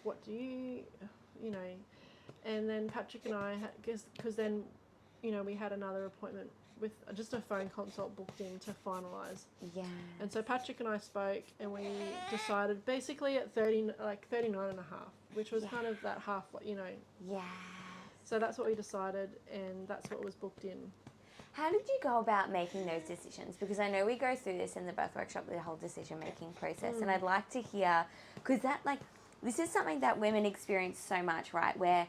what do you, and then Patrick and I, because then, we had another appointment with just a phone consult booked in to finalise.
Yeah.
And so Patrick and I spoke and we decided basically at 39 and a half, which was kind of that half,
Yeah.
So that's what we decided and that's what was booked in.
How did you go about making those decisions? Because I know we go through this in the birth workshop, the whole decision-making process, and I'd like to hear, because this is something that women experience so much, right, where,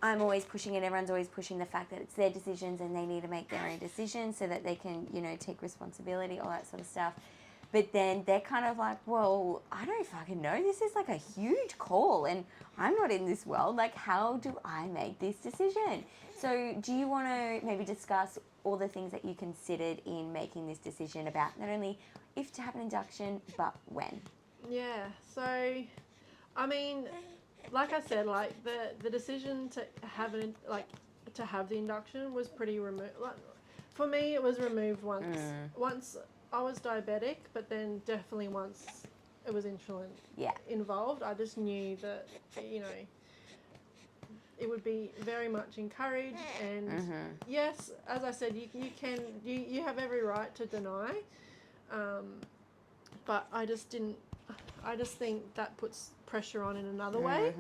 I'm always pushing and everyone's always pushing the fact that it's their decisions and they need to make their own decisions so that they can, take responsibility, all that sort of stuff. But then they're kind of like, well, I don't fucking know. This is like a huge call and I'm not in this world. Like, how do I make this decision? So do you want to maybe discuss all the things that you considered in making this decision about not only if to have an induction, but when?
Yeah, so, I mean, like I said, like the decision to have the induction was pretty removed. Like, for me, it was removed once. Once I was diabetic, but then definitely once it was insulin involved, I just knew that it would be very much encouraged. And yes, as I said, you have every right to deny, but I just didn't. I just think that puts pressure on in another way.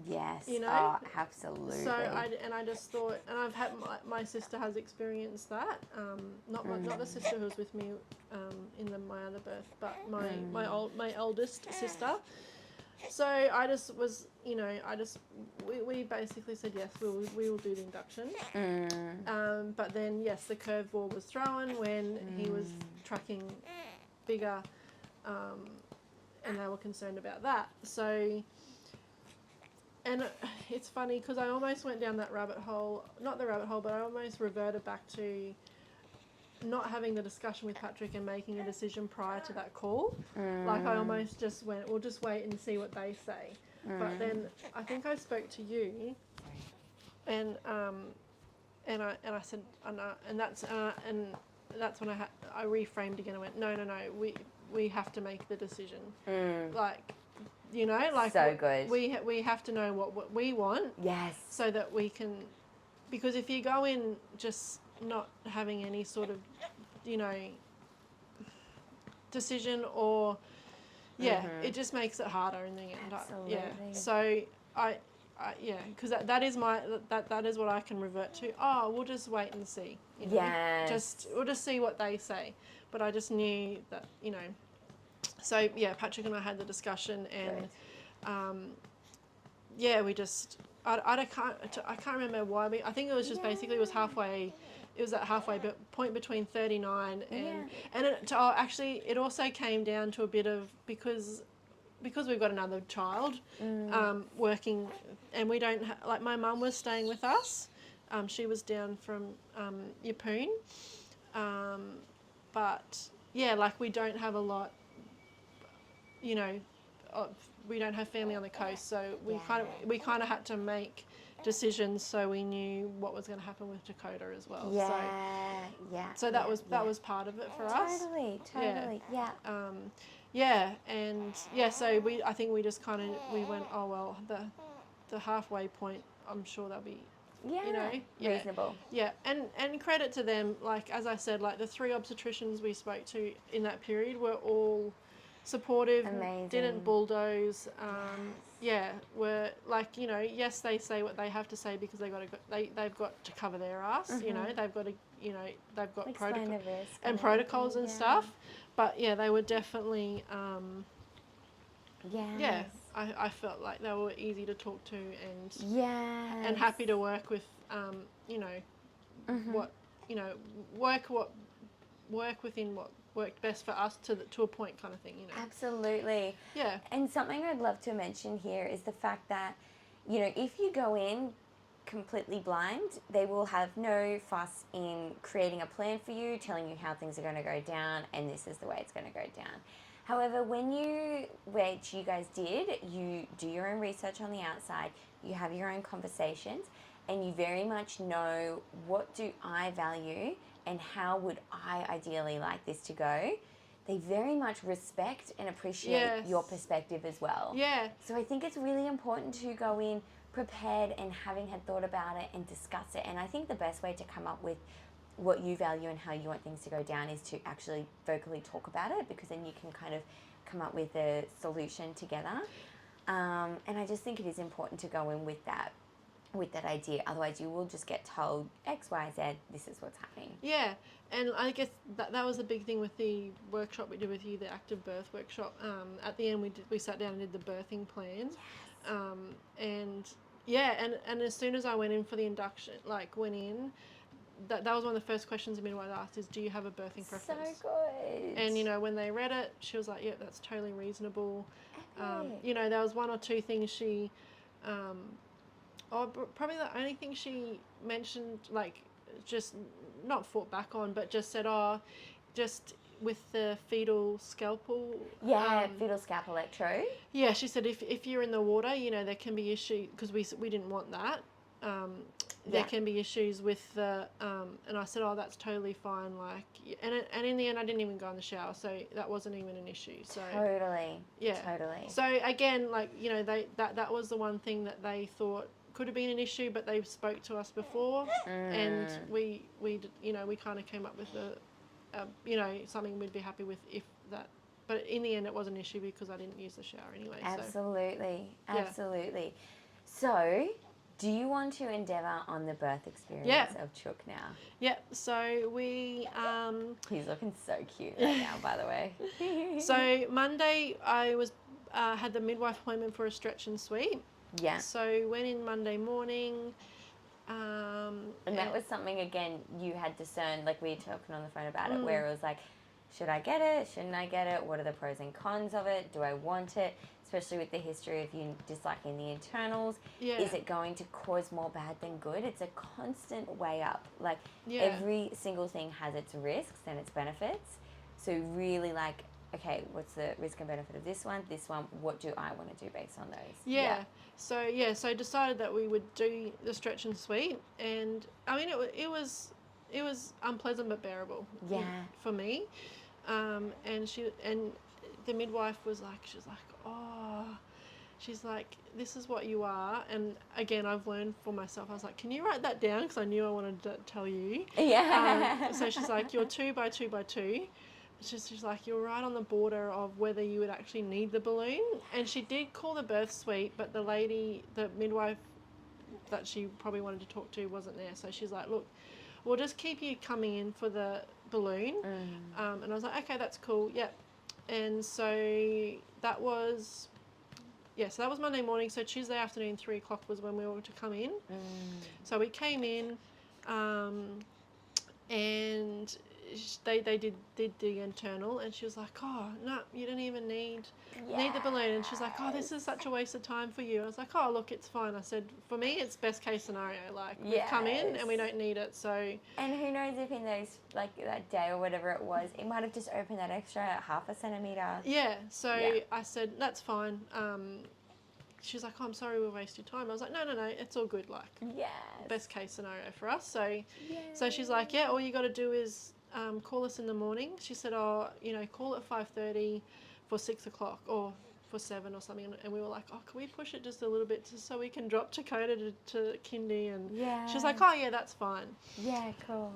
Yes. Oh, absolutely.
So I just thought, and I've had my sister has experienced that. Not the sister who was with me in my other birth, but my eldest sister. So I just was, we basically said yes, we will do the induction. But then yes, the curveball was thrown when he was tracking bigger. And they were concerned about that. So, and it's funny because I almost went down that rabbit hole, not the rabbit hole, but I almost reverted back to not having the discussion with Patrick and making a decision prior to that call. Like I almost just went, we'll just wait and see what they say. But then I think I spoke to you and I said, and that's when I reframed again and went, no, we have to make the decision.
So good.
We have to know what we want.
Yes. So
that we can, because if you go in just not having any sort of, decision or, it just makes it harder in the end.
Absolutely.
So because that is that is what I can revert to. Oh, we'll just wait and see.
Yes.
We'll just see what they say. But I just knew that, So Patrick and I had the discussion, and we just I can't remember why I think it was just basically it was halfway. It was that halfway point between 39 and actually it also came down to a bit of because we've got another child working, and we don't my mum was staying with us. She was down from Yeppoon, but we don't have a lot. We don't have family on the coast, so we kind of had to make decisions so we knew what was going to happen with Dakota as well. So that was part of it for us.
Totally.
So I think we just kind of we went, oh well, the halfway point, I'm sure that'll be
reasonable.
Yeah, and credit to them, as I said, the 3 obstetricians we spoke to in that period were all supportive.
Amazing.
Didn't bulldoze. Were yes, they say what they have to say because they've got to cover their ass. They've got to they've got protocols and stuff. But they were definitely I felt like they were easy to talk to and happy to work with you know,
Mm-hmm.
what, you know, work within what worked best for us to a point kind of thing, you know.
Absolutely.
Yeah.
And something I'd love to mention here is the fact that, you know, if you go in completely blind, they will have no fuss in creating a plan for you, telling you how things are going to go down, and this is the way it's going to go down. However, which you guys did, you do your own research on the outside, you have your own conversations, and you very much know what do I value and how would I ideally like this to go. They very much respect and appreciate your perspective as well.
Yeah.
So I think it's really important to go in prepared and having had thought about it and discuss it. And I think the best way to come up with what you value and how you want things to go down is to actually vocally talk about it, because then you can kind of come up with a solution together. And I just think it is important to go in with that idea. Otherwise, you will just get told X, Y, Z. This is what's happening.
Yeah, and I guess that was a big thing with the workshop we did with you, the active birth workshop. At the end, we sat down and did the birthing plan.
Yes.
And as soon as I went in for the induction, that was one of the first questions the midwife asked is, do you have a birthing preference?
So good.
And, you know, when they read it, she was like, yeah, that's totally reasonable.
Epic.
You know, there was one or two things she, probably the only thing she mentioned, like, just not fought back on, but just said, just with the fetal scalpel.
Fetal scalp electrode.
Yeah, she said if you're in the water, you know, there can be issues, because we didn't want that. There can be issues with the, and I said, that's totally fine. Like, and in the end, I didn't even go in the shower, so that wasn't even an issue. So
Totally.
yeah,
Totally.
So again, like, you know, that was the one thing that they thought could have been an issue, but they spoke to us before, and we you know, we kind of came up with you know, something we'd be happy with if that. But in the end, it was an issue because I didn't use the shower anyway.
Absolutely. Absolutely. So, do you want to endeavour on the birth experience of Chook now?
Yeah, so we...
He's looking so cute right now, by the way.
So Monday, I had the midwife appointment for a stretch and sweep.
Yeah.
So went in Monday morning.
And that was something, again, you had discerned, like we were talking on the phone about it, where it was like, should I get it? Shouldn't I get it? What are the pros and cons of it? Do I want it? Especially with the history of you disliking the internals.
Yeah.
Is it going to cause more bad than good? It's a constant way up. Like, every single thing has its risks and its benefits. So really, like, okay, what's the risk and benefit of this one? What do I want to do based on those?
Yeah. So I decided that we would do the stretch and sweep, and I mean it was unpleasant but bearable.
Yeah.
For me, and the midwife was like, she's like, this is what you are. And again, I've learned for myself, I was like, can you write that down, because I knew I wanted to tell you.
Yeah.
So she's like, you're 2 by 2 by 2. She's like, you're right on the border of whether you would actually need the balloon. And she did call the birth suite, but the midwife that she probably wanted to talk to wasn't there. So she's like, look, we'll just keep you coming in for the balloon. And I was like, okay, that's cool. Yep. And so that was Monday morning. So Tuesday afternoon, 3 o'clock was when we were to come in. So we came in, and they did the internal, and she was like, oh no, you don't even need the balloon. And she's like, oh, this is such a waste of time for you. I was like, oh look, it's fine. I said, for me it's best case scenario, like we've come in and we don't need it. So, and
who knows if in those, like, that day or whatever it was, it might have just opened that extra half a centimetre. So
I said, that's fine. She's like, oh, I'm sorry we wasted your time. I was like, no, it's all good, like, best case scenario for us. So she's like, yeah, all you got to do is call us in the morning. She said, oh, you know, call at 5:30 for 6 o'clock or for 7 or something. And we were like, oh, can we push it just a little bit just so we can drop Dakota to kindy? And she's like, oh yeah, that's fine.
Yeah, cool.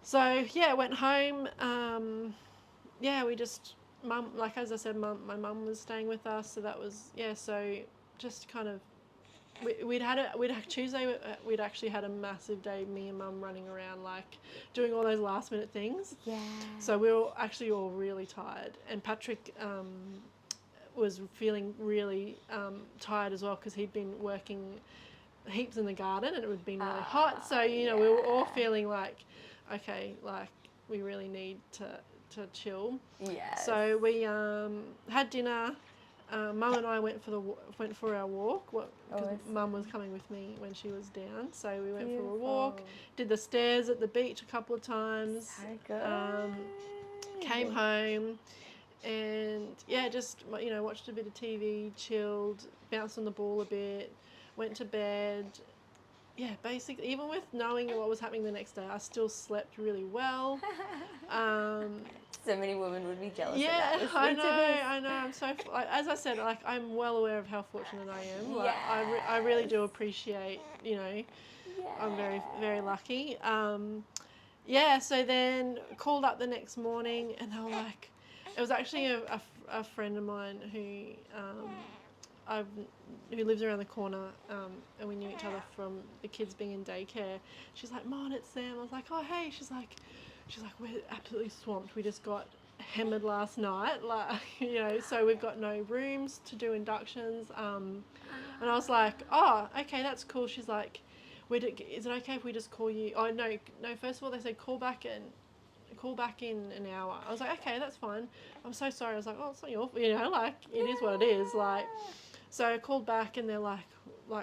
So went home. We just, mum, like as I said, my mum was staying with us, so that was so just kind of. Tuesday we'd actually had a massive day, me and mum running around, like doing all those last minute things. So we were actually all really tired, and Patrick was feeling really tired as well, because he'd been working heaps in the garden and it had been really hot. So, we were all feeling like, okay, like we really need to chill.
Yeah.
So we had dinner. Mum and I went for our walk. Because Mum was coming with me when she was down, so we went for a walk. Did the stairs at the beach a couple of times.
So good.
Came home, and just watched a bit of TV, chilled, bounced on the ball a bit, went to bed. Yeah, basically, even with knowing what was happening the next day, I still slept really well.
So many women would be jealous.
Yeah,
of that.
I know. I'm so, as I said, like I'm well aware of how fortunate I am. Like I really do appreciate, I'm very, very lucky. So then called up the next morning and they were like, it was actually a friend of mine who lives around the corner, and we knew each other from the kids being in daycare. She's like, Mon, it's Sam. I was like, oh hey. She's like, we're absolutely swamped. We just got hammered last night, so we've got no rooms to do inductions. And I was like, oh, okay, that's cool. She's like, is it okay if we just call you? Oh no. First of all, they said call back in an hour. I was like, okay, that's fine. I'm so sorry. I was like, oh, it's not your fault. It is what it is. So I called back and they're like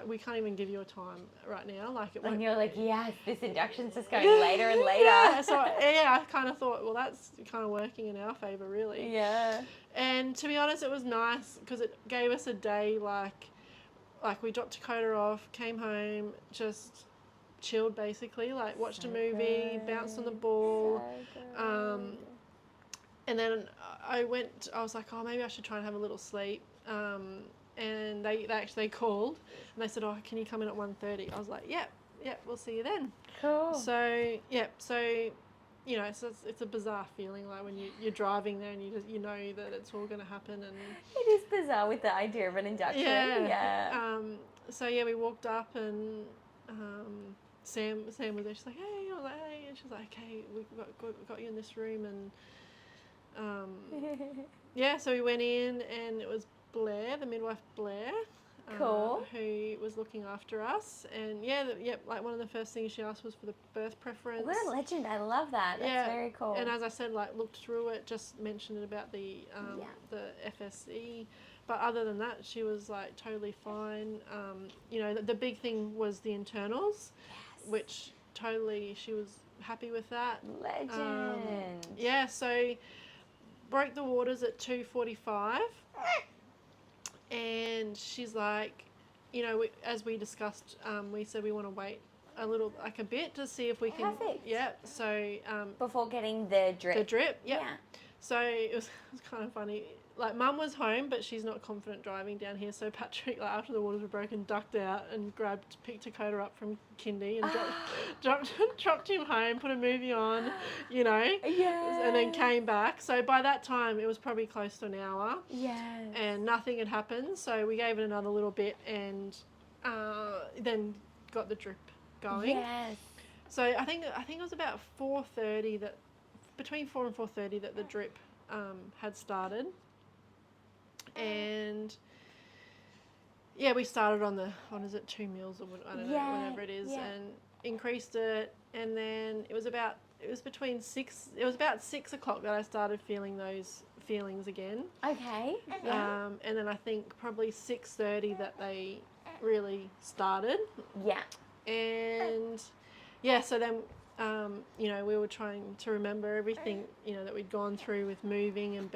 we can't even give you a time right now.
And you're like, yes, this induction's just going later and later.
I kind of thought, well, that's kind of working in our favour, really.
Yeah.
And to be honest, it was nice because it gave us a day like we dropped Dakota off, came home, just chilled basically, watched a movie, bounced on the ball. And then I was like, oh, maybe I should try and have a little sleep. And they actually called and they said, oh, can you come in at 1:30? I was like, yep, we'll see you then.
Cool.
So it's a bizarre feeling when you're driving there and you know that it's all going to happen. And
it is bizarre with the idea of an induction. Yeah.
We walked up and Sam was there. She's like, hey. I was like, hey. And she's like, okay, we got you in this room. And so we went in and it was Blair, the midwife Blair,
cool,
who was looking after us. And one of the first things she asked was for the birth preference.
What a legend! I love that. That's very cool.
And as I said, looked through it, just mentioned about the FSE, but other than that, she was totally fine. The big thing was the internals, which totally she was happy with that.
Legend.
So broke the waters at 2:45. And she's like, as we discussed, we said we want to wait a bit to see if we can.
Perfect.
Yeah. So
before getting the drip.
The drip. Yep. Yeah. So it was kind of funny. Mum was home, but she's not confident driving down here. So Patrick, after the waters were broken, ducked out and picked Dakota up from kindy and dropped him home, put a movie on, and then came back. So by that time, it was probably close to an hour.
Yes.
And nothing had happened. So we gave it another little bit and then got the drip going.
Yes.
So I think it was about 4:30 between 4 and 4:30 that the drip had started. And we started on 2 mils or I don't know, whatever it is, and increased it. And then it was about 6 o'clock that I started feeling those feelings again.
Okay.
And then I think probably 6:30 that they really started.
Yeah.
And so then we were trying to remember everything, that we'd gone through with moving and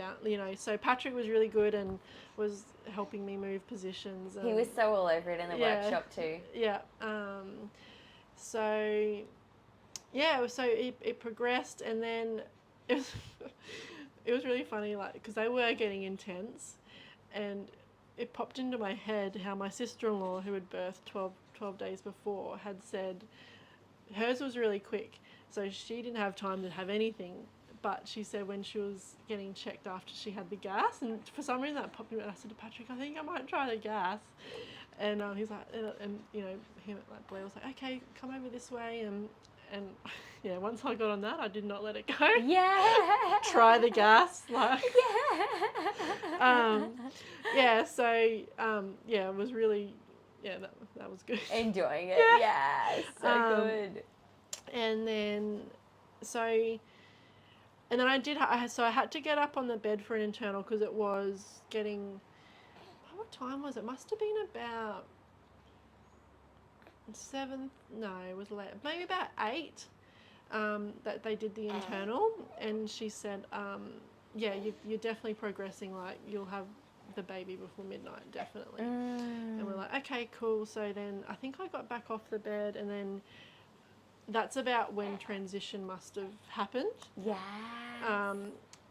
so Patrick was really good and was helping me move positions.
He was so all over it in the workshop too.
Yeah. So it progressed, and then it was really funny, because they were getting intense, and it popped into my head how my sister-in-law, who had birthed 12 days before, had said hers was really quick, so she didn't have time to have anything. But she said when she was getting checked after she had the gas, and for some reason that popped in, and I said to Patrick, I think I might try the gas. And he's like, Blair was like, okay, come over this way. And once I got on that, I did not let it go.
Yeah.
Try the gas. It was really, yeah, that was good.
Enjoying it.
Yeah.
Yeah. So good.
And then, so, and then I had to get up on the bed for an internal because it was getting, what time was it? Must have been about 7, no, it was late, maybe about 8, that they did the internal. And she said, yeah, you're definitely progressing, like you'll have the baby before midnight, definitely. And we're like, okay, cool. So then I think I got back off the bed, and then that's about when transition must have happened.
Yeah.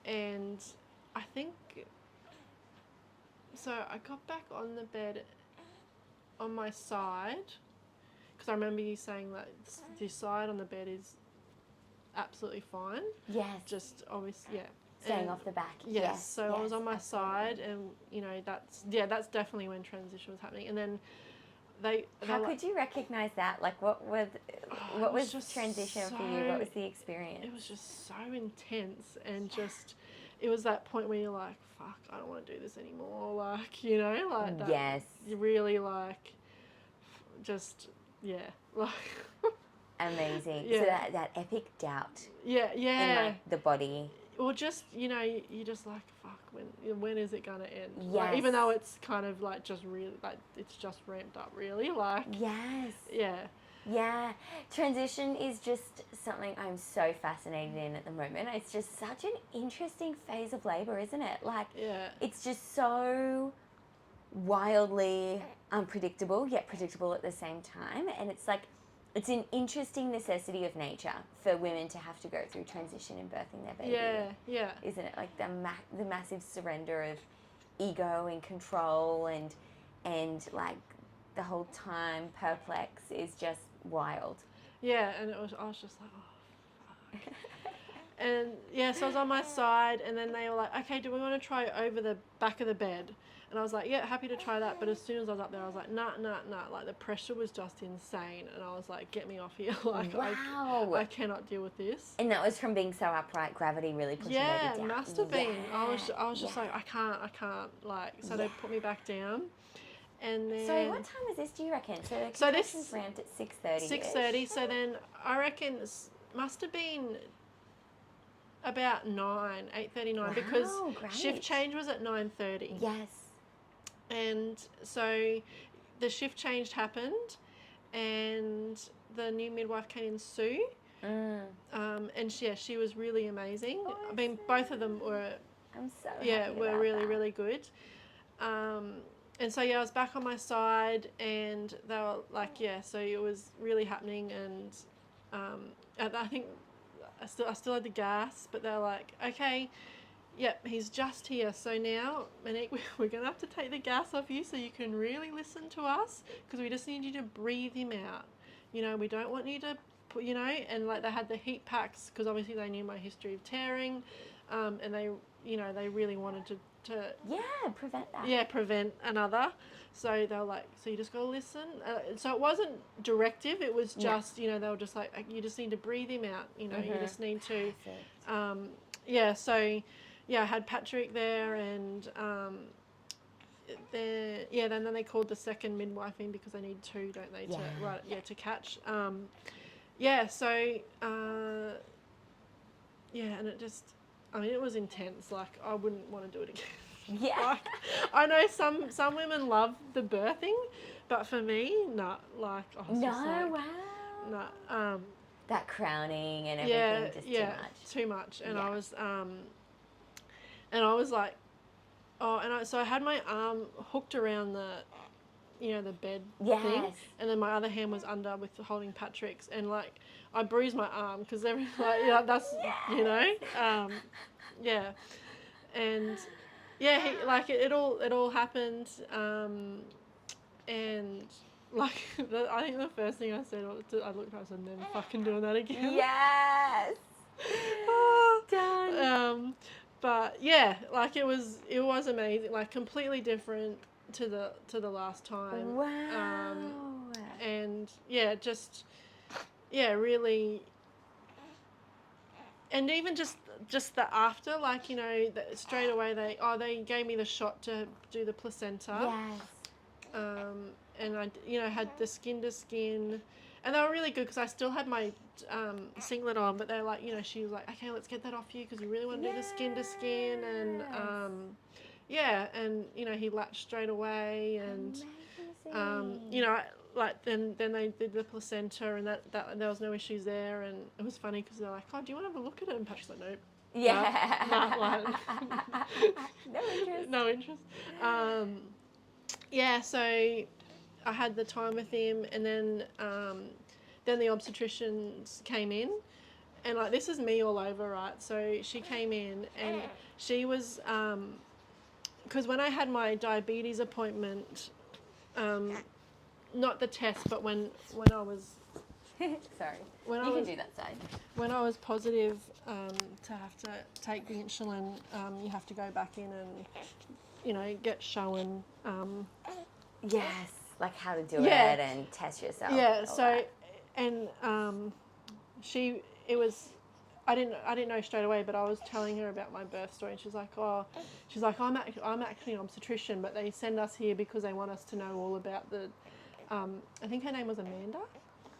And I think, so I got back on the bed on my side, because I remember you saying that the side on the bed is absolutely fine.
Yes.
Just obviously, yeah.
Staying off the back.
Yes. So I was on my
absolutely.
side, and you know that's definitely when transition was happening. And then
How could you recognize that? Like, what was transition for you? What was the experience?
It was just so intense, and just it was that point where you're like, fuck, I don't want to do this anymore. Like, you know, like that.
Yes.
You really like, just like.
Amazing.
Yeah.
So that epic doubt.
Yeah.
In like the body.
Or just, you know, you're just like, fuck, when is it going to end?
Yes.
Like, even though it's kind of like just really, like, it's just ramped up really, like.
Yes.
Yeah.
Yeah. Transition is just something I'm so fascinated in at the moment. It's just such an interesting phase of labour, isn't it? Like,
yeah.
It's just so wildly unpredictable, yet predictable at the same time. And it's like, it's an interesting necessity of nature for women to have to go through transition in birthing their baby.
Yeah.
Isn't it? Like the massive surrender of ego and control and like the whole time perplex is just wild.
Yeah, and I was just like, oh, fuck. And yeah, so I was on my side, and then they were like, okay, do we want to try over the back of the bed? And I was like, yeah, happy to try that. But as soon as I was up there, I was like, nah. Like, the pressure was just insane. And I was like, get me off here. Like,
wow.
I cannot deal with this.
And that was from being so upright, gravity really pushing baby down.
Yeah, must have been.
Yeah.
I was just like, I can't. Like, so they put me back down. And then,
so what time was this, do you reckon? So this was ramped at 6:30.
6:30. So then I reckon it must have been about 8:39,
wow,
because
great.
shift change was at 9:30.
Yes.
And so the shift change happened, and the new midwife came in, Sue. And she was really amazing.
Oh,
I mean, both of them were.
I'm so happy
were
about
really
that.
really good. And so I was back on my side, and they were like, so it was really happening, and I think I still had the gas, but they're like, okay, yep, he's just here. So now, Monique, we're going to have to take the gas off you so you can really listen to us, because we just need you to breathe him out. You know, we don't want you to put, you know, and like they had the heat packs, because obviously they knew my history of tearing, and they, you know, they really wanted to
prevent that.
Yeah, prevent another. So they were like, so you just got to listen. So it wasn't directive. It was just, you know, they were just like, you just need to breathe him out. You know, you just need to. So, I had Patrick there, and then they called the second midwife in, because they need 2, don't they, to catch. And it just, I mean, it was intense. Like, I wouldn't want to do it again.
Yeah.
Like, I know some women love the birthing, but for me, no. Like, I was just like,
wow.
No.
That crowning and everything, just
too much. And I was like, so I had my arm hooked around the bed thing, and then my other hand was under with holding Patrick's, and like I bruised my arm because they're like, that's you know, and it all happened, and like I think the first thing I said, I looked at, I said, never fucking doing that again.
Yes. Done.
But yeah, like it was amazing, like completely different to the last time.
Wow.
And really, and even just the after, like, you know, straight away they gave me the shot to do the placenta.
Yes.
and I, had the skin to skin, and they were really good because I still had my singlet on, but they're like, she was like, okay, let's get that off you because you really want to do the skin to skin, and and he latched straight away, and like then they did the placenta, and that there was no issues there, and it was funny because they're like, oh, do you want to have a look at it? And Patrick's like, nope.
Yeah.
No
interest.
No interest. So I had the time with him, and then the obstetricians came in, and like this is me all over, right? So she came in, and she was because when I had my diabetes appointment, not the test, but when I was
Sorry.
when
you
I
can
was
do that side.
when I was positive to have to take the insulin, you have to go back in and get shown.
Yes, like how to do
Yeah.
it and test yourself.
Yeah.
and all
So,
that.
and I didn't know straight away, but I was telling her about my birth story, and she's like, I'm actually an obstetrician, but they send us here because they want us to know all about the. I think her name was Amanda.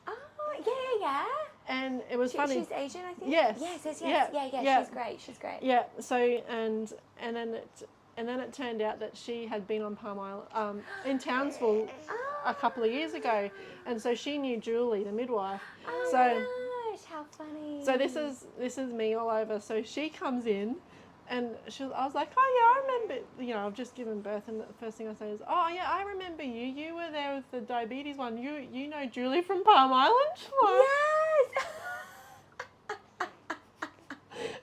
Oh, yeah.
And it was funny.
She's Asian, I think.
Yes.
Yeah. She's great.
Yeah. So and then it turned out that she had been on Palm Island in Townsville a couple of years ago, and so she knew Julie, the midwife.
Oh
So
my gosh, how funny.
so this is me all over. So she comes in, and I was like, oh yeah, I remember. I've just given birth, and the first thing I say is, oh yeah, I remember you. You were there with the diabetes one. You know Julie from Palm Island.
Yes.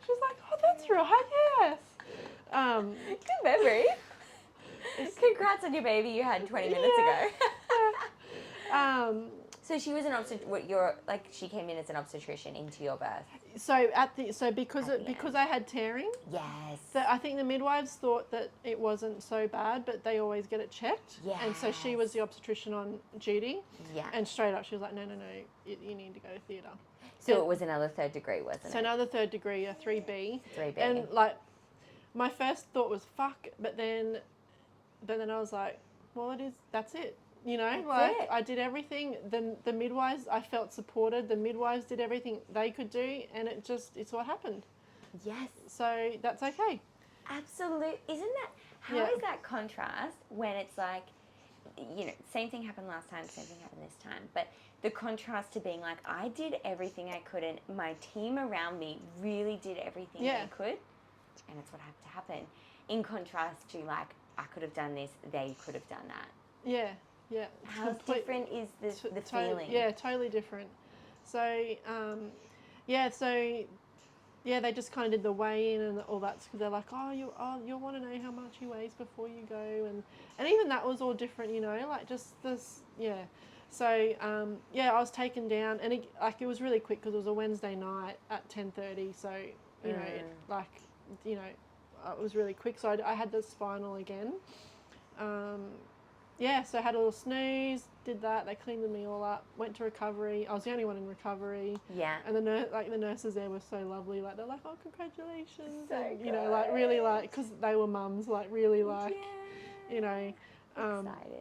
She's like, oh, that's right, yes.
Good memory. Congrats on your baby you had 20 minutes ago. So she was she came in as an obstetrician into your birth.
Because I had tearing.
Yes.
I think the midwives thought that it wasn't so bad, but they always get it checked.
Yes.
And so she was the obstetrician on duty.
Yeah.
And straight up she was like, no, you need to go to theatre.
So it was another 3rd degree, wasn't it?
So another 3rd degree, a 3B.
3B.
And like, my first thought was fuck, but then I was like, well, that's it.
That's it.
I did everything. The midwives, I felt supported. The midwives did everything they could do, and it's what happened.
Yes.
So that's okay.
Absolutely. How is that contrast when it's like, same thing happened last time, same thing happened this time, but the contrast to being like, I did everything I could, and my team around me really did everything they could, and it's what had to happen. In contrast to like, I could have done this, they could have done that.
Yeah. Yeah.
How different is the feeling?
Yeah, totally different. So, they just kind of did the weigh in and all that because they're like, you'll want to know how much he weighs before you go, and even that was all different, like just this, yeah. So, I was taken down, and it was really quick because it was a Wednesday night at 10:30. So, it was really quick. So I had the spinal again. So I had a little snooze, did that, they cleaned me all up, went to recovery. I was the only one in recovery.
Yeah.
And the nurses there were so lovely, like they're like, oh, congratulations.
So
and,
good.
really because they were mums, really
Excited.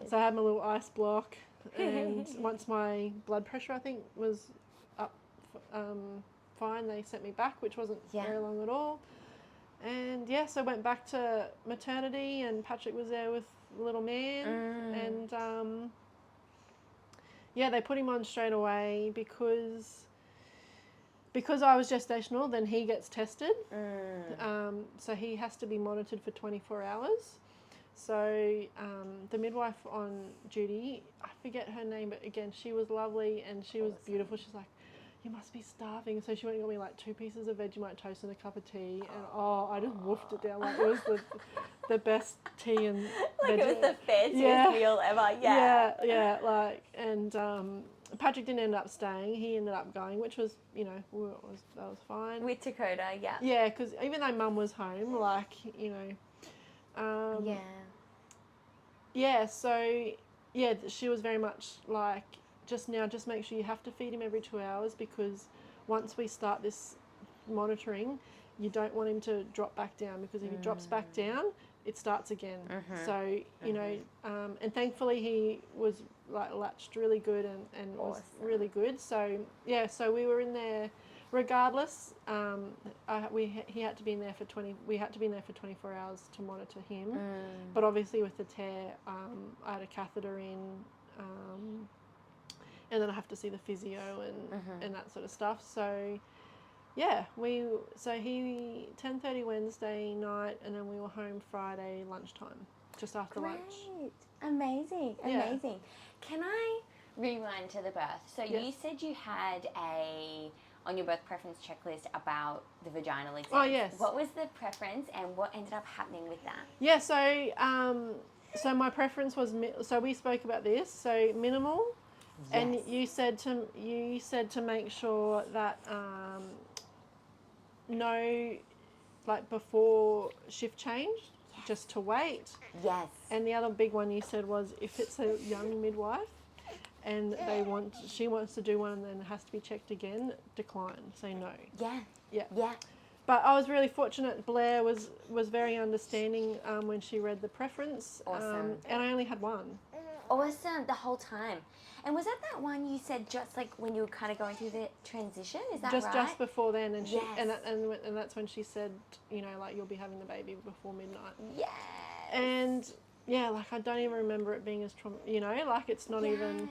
So I had my little ice block, and once my blood pressure, I think, was up fine, they sent me back, which wasn't very long at all. And so I went back to maternity, and Patrick was there with the little man, and they put him on straight away because I was gestational. Then he gets tested, so he has to be monitored for 24 hours. So the midwife on duty, I forget her name, but again, she was lovely and she was beautiful. She's like, you must be starving. So she went and got me like 2 pieces of Vegemite toast and a cup of tea, and I just woofed it down like it was the best tea and
like it was the fanciest meal ever.
And Patrick didn't end up staying. He ended up going, which was that was fine
with Dakota.
Yeah, because even though Mum was home, she was very much like, just make sure you have to feed him every 2 hours, because once we start this monitoring, you don't want him to drop back down, because if he drops back down, it starts again. So, you know, and thankfully he was like latched really good and was really good. So, yeah, so we were in there regardless. He had to be in there for we had to be in there for 24 hours to monitor him. But obviously with the tear, I had a catheter in, and then I have to see the physio and that sort of stuff. So, yeah, he 10:30 Wednesday night, and then we were home Friday lunchtime, just after lunch.
Amazing. Can I rewind to the birth? So you said you had on your birth preference checklist about the vaginal exam.
Oh, yes.
What was the preference and what ended up happening with that?
Yeah, so my preference was, so we spoke about this, so minimal. Yes. And you said to make sure that no, like before shift change, just to wait.
Yes.
And the other big one you said was if it's a young midwife and she wants to do one and then has to be checked again, decline, say no. Yeah. But I was really fortunate. Blair was very understanding when she read the preference.
Awesome.
And I only had one.
Awesome, the whole time. And was that one you said just like when you were kind of going through the transition? Is that right? Just
before then, and and that's when she said, you know, like you'll be having the baby before midnight.
Yes.
And yeah, like I don't even remember it being as you know, like it's not even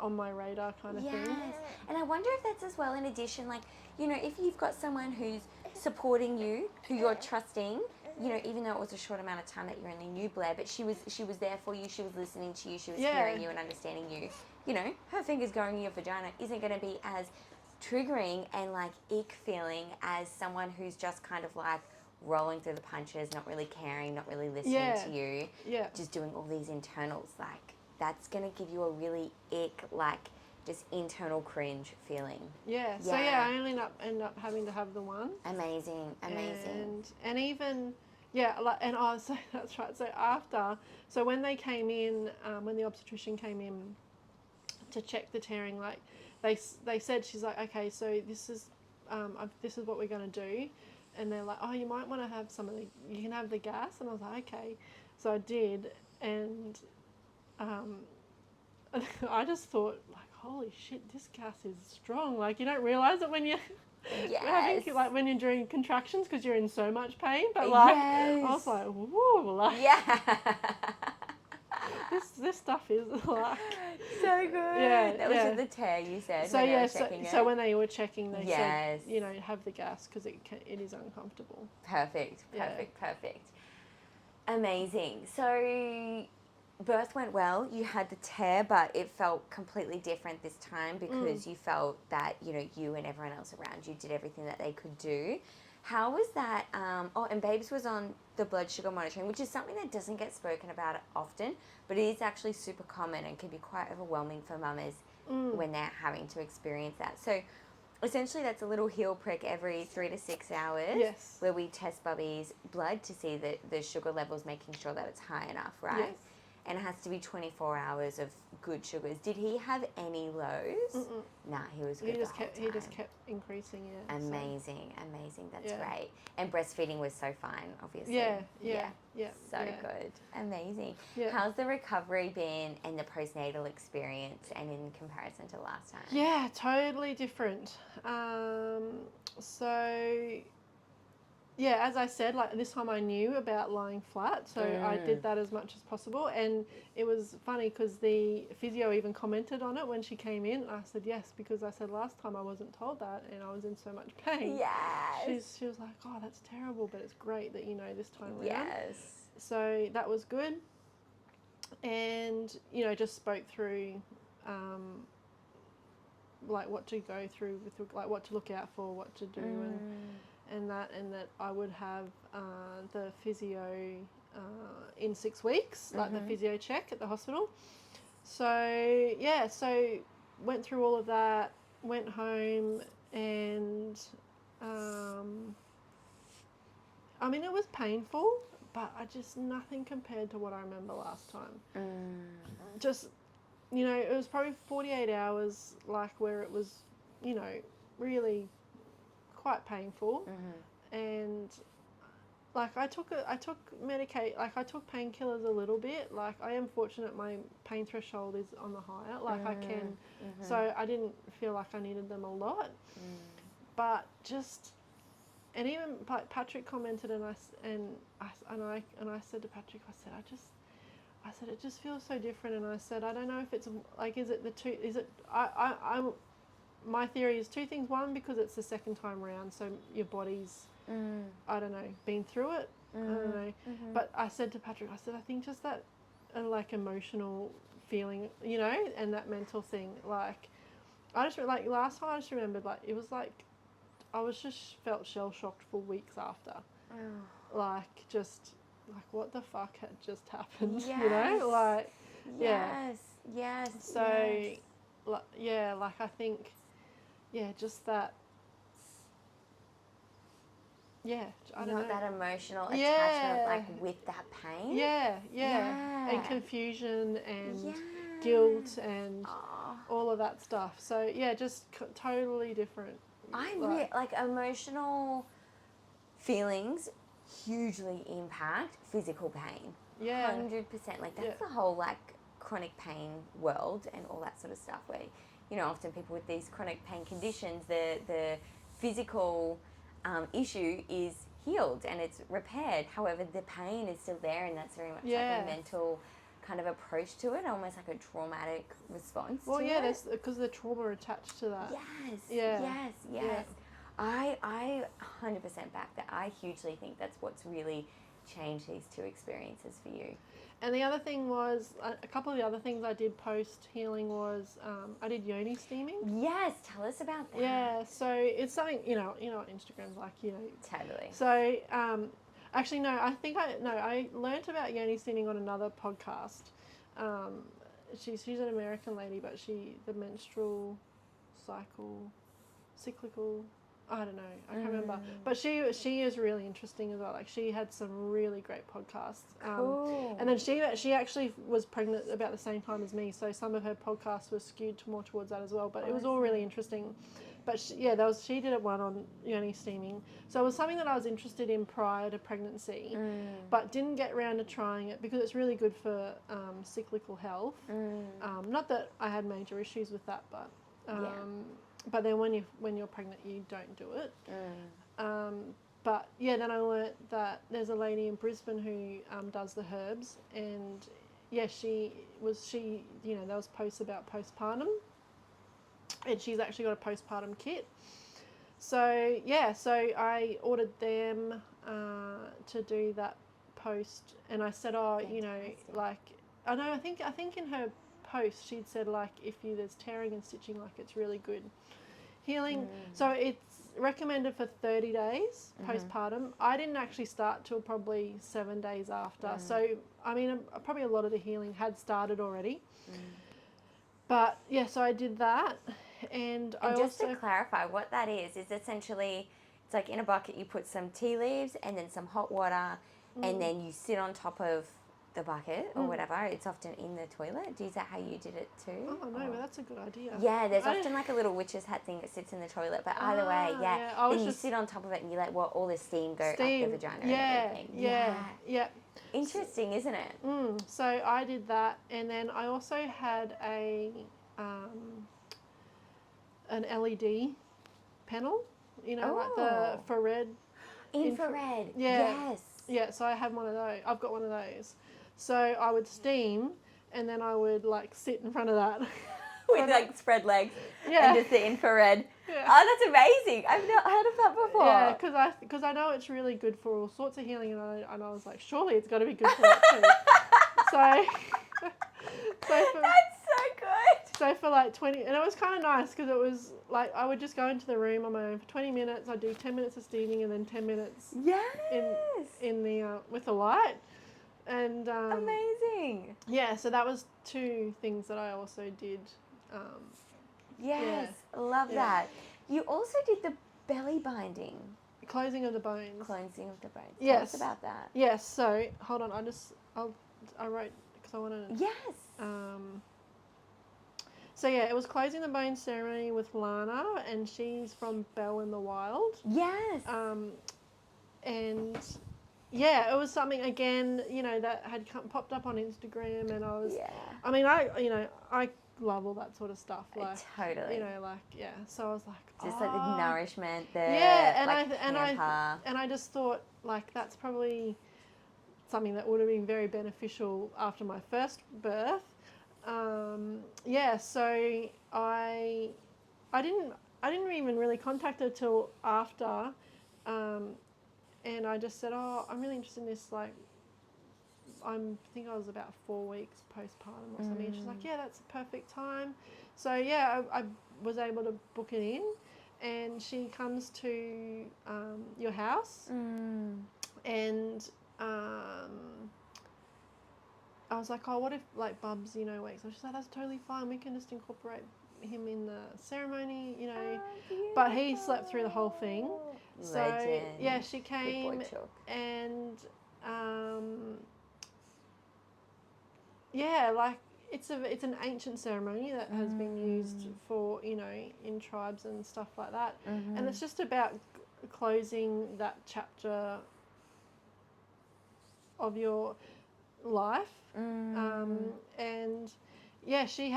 on my radar kind of thing.
And I wonder if that's as well in addition, like, you know, if you've got someone who's supporting you, who you're trusting, you know, even though it was a short amount of time that you only knew Blair, but she was there for you, she was listening to you, she was hearing you and understanding you. You know, her fingers going in your vagina isn't going to be as triggering and like ick feeling as someone who's just kind of like rolling through the punches, not really caring, not really listening to you, just doing all these internals. Like, that's going to give you a really ick, like, just internal cringe feeling.
Yeah. So I only end up having to have the one.
Amazing.
And even so that's right. So when they came in, when the obstetrician came in to check the tearing, like they said, she's like, okay, so this is what we're going to do, and they're like, oh, you might want to have you can have the gas, and I was like, okay, so I did, and I just thought, like, holy shit, this gas is strong. Like, you don't realise it when you're having, like, when you're doing contractions because you're in so much pain. But, like, I was like, whoa, like, this stuff is, like...
So good.
Yeah,
that was at the tear, you said,
so when they were checking, they said, you know, have the gas because it is uncomfortable.
Perfect. Amazing. So... birth went well, you had the tear, but it felt completely different this time because you felt that, you know, you and everyone else around you did everything that they could do. How was that? And Babes was on the blood sugar monitoring, which is something that doesn't get spoken about often, but it is actually super common and can be quite overwhelming for mamas when they're having to experience that. So essentially that's a little heel prick every 3 to 6 hours where we test Bubby's blood to see the sugar levels, making sure that it's high enough, right? Yes. And it has to be 24 hours of good sugars. Did he have any lows? Nah, he was good.
He just kept increasing,
Amazing. That's great. And breastfeeding was so fine, obviously.
Yeah.
So good. Amazing. Yeah. How's the recovery been and the postnatal experience and in comparison to last time?
Yeah, totally different. Yeah, as I said, like this time I knew about lying flat, so I did that as much as possible. And it was funny because the physio even commented on it when she came in. I said yes, because I said last time I wasn't told that and I was in so much pain.
Yes.
She was like, oh, that's terrible, but it's great that you know this time around.
Yes.
So that was good. And, you know, just spoke through like what to go through, with like what to look out for, what to do and that I would have the physio in 6 weeks, like the physio check at the hospital. So, so went through all of that, went home and, I mean, it was painful, but nothing compared to what I remember last time. Just, you know, it was probably 48 hours, like where it was, you know, really quite painful, and like I took painkillers a little bit. Like I am fortunate my pain threshold is on the higher. Like I can, so I didn't feel like I needed them a lot. But just, and even Patrick commented, and I said to Patrick, I said it just feels so different, and I said I don't know if it's like, is it the two? Is it my theory is two things. One, because it's the second time round, so your body's I don't know, been through it. I don't know. But I said to Patrick, I said, I think just that like emotional feeling, you know, and that mental thing. Like I just like last time I just remembered, like it was like I was just felt shell shocked for weeks after. Like just like what the fuck had just happened, you know? Like
yes.
So like I think just that I don't know.
That emotional attachment like with that pain.
And confusion and guilt and all of that stuff. So just totally different.
Like emotional feelings hugely impact physical pain. 100%. Like that's the whole like chronic pain world and all that sort of stuff, where, you know, often people with these chronic pain conditions, the physical issue is healed and it's repaired. However, the pain is still there, and that's very much like a mental kind of approach to it, almost like a traumatic response to it.
That's because the trauma attached to that.
Yes. I 100% back that. I hugely think that's what's really changed these two experiences for you.
And the other thing was, a couple of the other things I did post-healing was I did yoni steaming.
Yes, tell us about that.
Yeah, so it's something, you know what Instagram's like, you know.
Totally.
So, actually, no, I learnt about yoni steaming on another podcast. She's an American lady, but the menstrual cyclical, I don't know, I can't remember. But she is really interesting as well. Like she had some really great podcasts.
Cool.
And then she actually was pregnant about the same time as me, so some of her podcasts were skewed more towards that as well. But it was all really interesting. But she did one on yoni steaming. So it was something that I was interested in prior to pregnancy, but didn't get around to trying it because it's really good for cyclical health. Not that I had major issues with that, but but then when you're pregnant, you don't do it. But then I learnt that there's a lady in Brisbane who does the herbs, and there was posts about postpartum, and she's actually got a postpartum kit. So I ordered them to do that post, and I said, like I think in her post she'd said like if there's tearing and stitching, like it's really good healing. So it's recommended for 30 days postpartum. I didn't actually start till probably 7 days after. So I mean, probably a lot of the healing had started already. But so I did that, and I
just
also,
to clarify, what that is essentially, it's like in a bucket you put some tea leaves and then some hot water, and then you sit on top of the bucket or whatever. It's often in the toilet. Is that how you did it too?
Oh no, but that's a good idea.
Yeah, there's often like a little witch's hat thing that sits in the toilet. But either way, then you sit on top of it and you let all the steam go up the vagina and everything.
Yeah.
Interesting, isn't it?
So I did that, and then I also had an LED panel, like the
infrared.
Yeah.
Yes.
Yeah, so I had one of those. I've got one of those. So I would steam, and then I would like sit in front of that.
With like spread legs and just the infrared. Yeah. Oh, that's amazing. I've not heard of that before.
Yeah, because I know it's really good for all sorts of healing, and I was like, surely it's got to be good for that too. That's so good. So for like 20, and it was kind of nice because it was like I would just go into the room on my own for 20 minutes. I'd do 10 minutes of steaming and then 10 minutes in the with the light. And
amazing.
Yeah, so that was two things that I also did.
Love that. You also did the belly binding.
Closing of the bones.
Yes. Tell us about that.
Yes, so hold on, I wrote because I wanted to...
Yes.
So it was closing the bones ceremony with Lana, and she's from Belle in the Wild.
Yes.
And yeah, it was something again, that had popped up on Instagram, and
Yeah.
I mean, I love all that sort of stuff, like,
Totally.
yeah. So I was like,
Just like the nourishment, the
yeah,
like pamper.
and I just thought like that's probably something that would have been very beneficial after my first birth. Yeah, so I didn't even really contact her till after, and I just said, oh, I'm really interested in this. Like, I think I was about 4 weeks postpartum or something. And she's like, yeah, that's a perfect time. So yeah, I was able to book it in, and she comes to your house, and I was like, oh, what if like Bubs, wakes up? She's like, that's totally fine. We can just incorporate him in the ceremony, But he slept through the whole thing. So
Legend.
yeah, she came,
Good boy, Chook.
and yeah, like it's an ancient ceremony that has been used for in tribes and stuff like that, and it's just about closing that chapter of your life. And yeah, she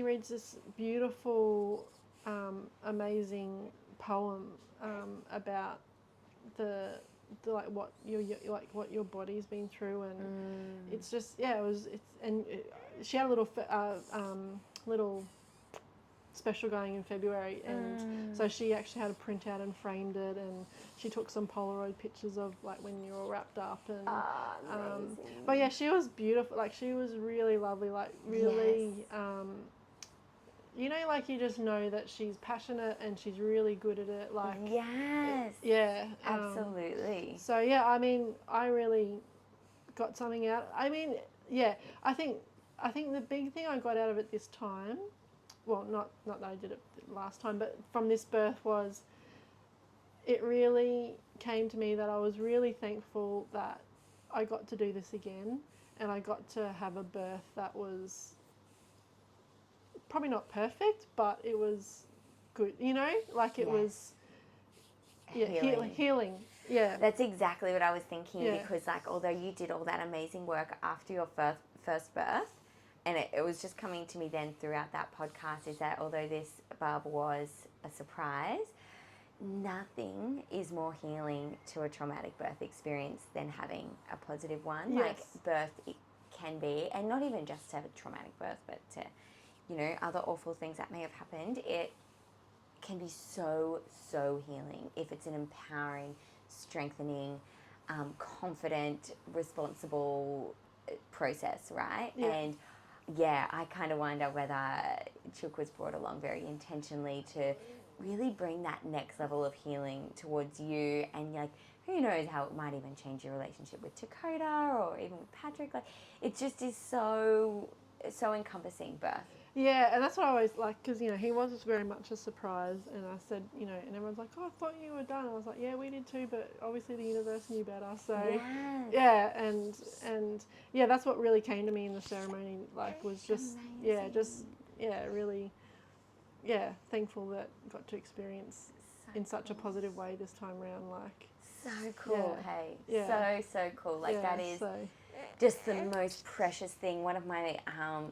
reads this beautiful, amazing poem about the like what your body's been through, and it's just she had a little special going in February, and so she actually had a printout and framed it, and she took some Polaroid pictures of like when you were wrapped up, and
Amazing.
but yeah, she was beautiful. Like, she was really lovely, like really like you just know that she's passionate and she's really good at it, like
Yes.
yeah,
Absolutely.
so yeah, I mean, I really got something out. I mean, yeah, I think the big thing I got out of it this time, well, not that I did it last time, but from this birth, was it really came to me that I was really thankful that I got to do this again, and I got to have a birth that was probably not perfect, but it was good, like it was healing. Yeah.
That's exactly what I was thinking,
Yeah.
because like although you did all that amazing work after your first birth, and it was just coming to me then throughout that podcast, is that although this bub was a surprise, nothing is more healing to a traumatic birth experience than having a positive one.
Yes.
Like, birth, it can be, and not even just to have a traumatic birth, but to other awful things that may have happened, it can be so healing if it's an empowering, strengthening, confident, responsible process, right?
Yeah.
And yeah, I kind of wonder whether Chook was brought along very intentionally to really bring that next level of healing towards you, and like, who knows how it might even change your relationship with Dakota or even with Patrick. Like, it just is so encompassing, birth.
Yeah, and that's what I always like, because he was very much a surprise, and I said, and everyone's like, oh, I thought you were done. I was like, yeah, we did too, but obviously the universe knew better. So
Yes.
yeah, and yeah, that's what really came to me in the ceremony. Like, was just really thankful that got to experience in such a positive way this time around. Like,
so cool.
Yeah.
Hey,
Yeah.
so cool. Like, that is
so,
just the most precious thing. One of my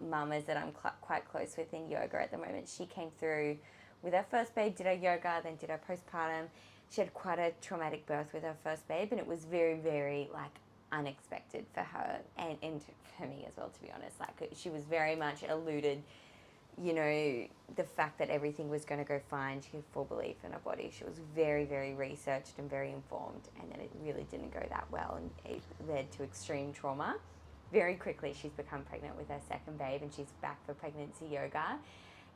mamas that I'm quite close with in yoga at the moment, she came through with her first babe, did her yoga, then did her postpartum. She had quite a traumatic birth with her first babe, and it was very, very like unexpected for her, and for me as well, to be honest. Like, she was very much eluded, the fact that everything was going to go fine. She had full belief in her body. She was very, very researched and very informed, and then it really didn't go that well, and it led to extreme trauma. Very quickly, she's become pregnant with her second babe, and she's back for pregnancy yoga.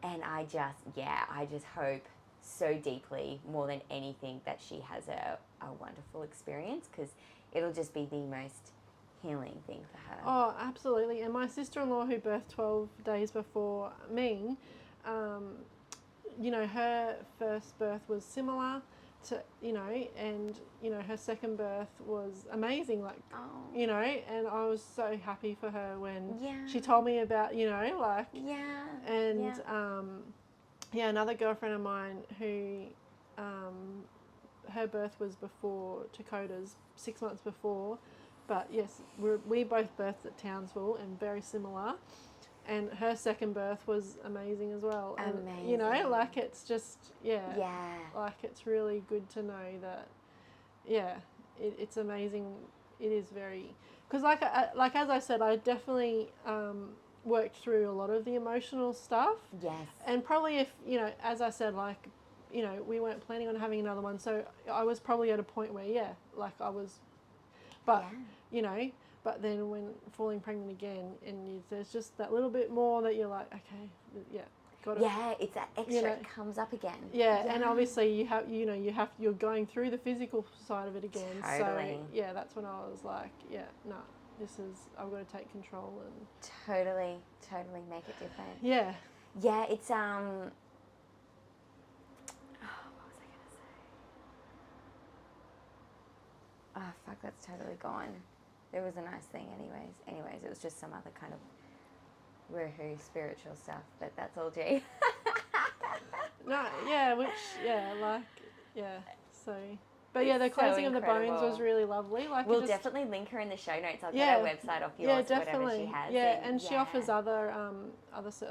And I just hope so deeply, more than anything, that she has a wonderful experience, because it'll just be the most healing thing for her.
Oh, absolutely. And my sister-in-law, who birthed 12 days before me, her first birth was similar to, and, her second birth was amazing. Like, and I was so happy for her when she told me about, and, another girlfriend of mine who, her birth was before Dakota's, 6 months before, but yes, we both birthed at Townsville and very similar. And her second birth was amazing as well.
Amazing.
And, you know, like it's just, yeah.
Yeah.
Like it's really good to know that, yeah, it's amazing. It is very, because like as I said, I definitely worked through a lot of the emotional stuff.
Yes.
And probably if, you know, as I said, like, you know, we weren't planning on having another one. So I was probably at a point where, yeah, like I was, but, you know, but then when falling pregnant again, and there's just that little bit more that you're like, okay, yeah, got it.
Yeah, it's that extra.
You know,
it comes up again.
Yeah, and obviously you're going through the physical side of it again.
Totally.
So yeah, that's when I was like, yeah, no, I've got to take control and
totally make it different.
Yeah.
Yeah, it's what was I gonna say? Oh fuck, that's totally gone. There was a nice thing anyways, it was just some other kind of woohoo spiritual stuff, but that's all G.
No, yeah, so, but yeah, the cleansing of the bones was really lovely. Like
we'll definitely link her in the show notes. I'll get her website off yours, whatever she has.
Yeah, and she offers other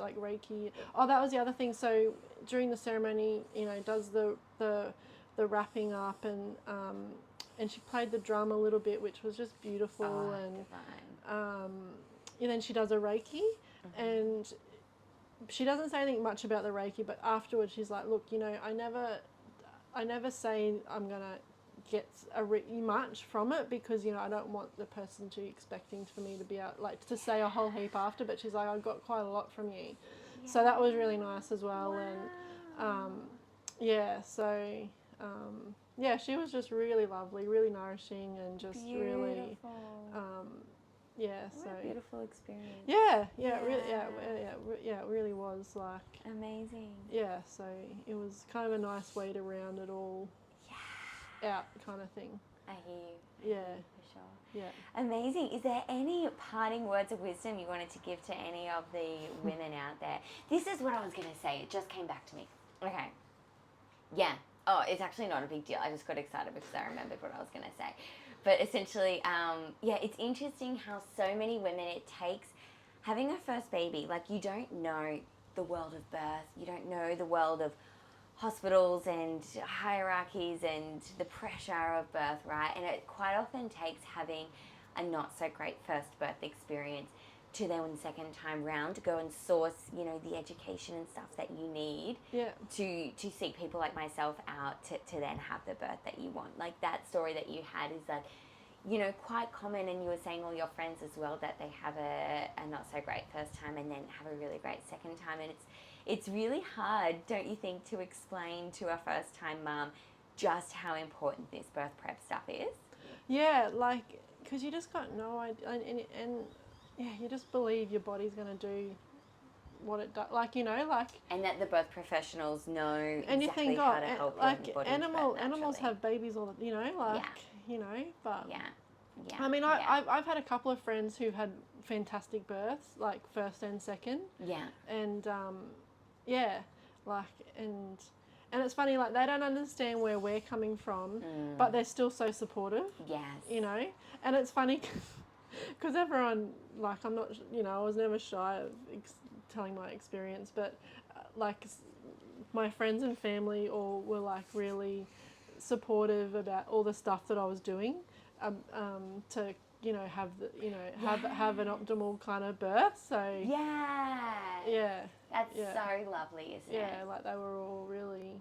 like Reiki. Oh, that was the other thing. So during the ceremony, you know, does the wrapping up and she played the drum a little bit, which was just beautiful. And then she does a Reiki, and she doesn't say anything much about the Reiki, but afterwards she's like, look, you know, I never say I'm gonna get much from it, because, you know, I don't want the person to expecting for me to be out, like, to say a whole heap after, but she's like, I got quite a lot from you. Yeah. So that was really nice as well. Wow. And she was just really lovely, really nourishing, and just
beautiful.
Really
what a beautiful experience.
It really was, like,
amazing.
Yeah, so it was kind of a nice way to round it all out, kind of thing.
I hear you.
Yeah,
for sure.
Yeah.
Amazing. Is there any parting words of wisdom you wanted to give to any of the women out there? This is what I was going to say. It just came back to me. Okay. Yeah. Oh, it's actually not a big deal. I just got excited because I remembered what I was going to say. But essentially, it's interesting how so many women, it takes having a first baby. Like, you don't know the world of birth. You don't know the world of hospitals and hierarchies and the pressure of birth, right? And it quite often takes having a not so great first birth experience to then second time round to go and source, you know, the education and stuff that you need to seek people like myself out to then have the birth that you want. Like, that story that you had is like, you know, quite common, and you were saying all your friends as well that they have a not so great first time and then have a really great second time, and it's really hard, don't you think, to explain to a first time mum just how important this birth prep stuff is?
Yeah, like, because you just got no idea, and yeah, you just believe your body's going to do what it does, like, you know, like,
and that the birth professionals know
and
exactly
you think,
how to help
like,
your body
animals have babies all the, you know, like, you know, but I mean, I've had a couple of friends who've had fantastic births, like first and second, and like, and it's funny, like, they don't understand where we're coming from, but they're still so supportive.
Yes.
You know, and it's funny because everyone, like, I'm not, you know, I was never shy of telling my experience, but like, my friends and family all were, like, really supportive about all the stuff that I was doing, to, you know, have the, you know, have an optimal kind of birth. So that's so lovely, isn't it? Yeah, like, they were all really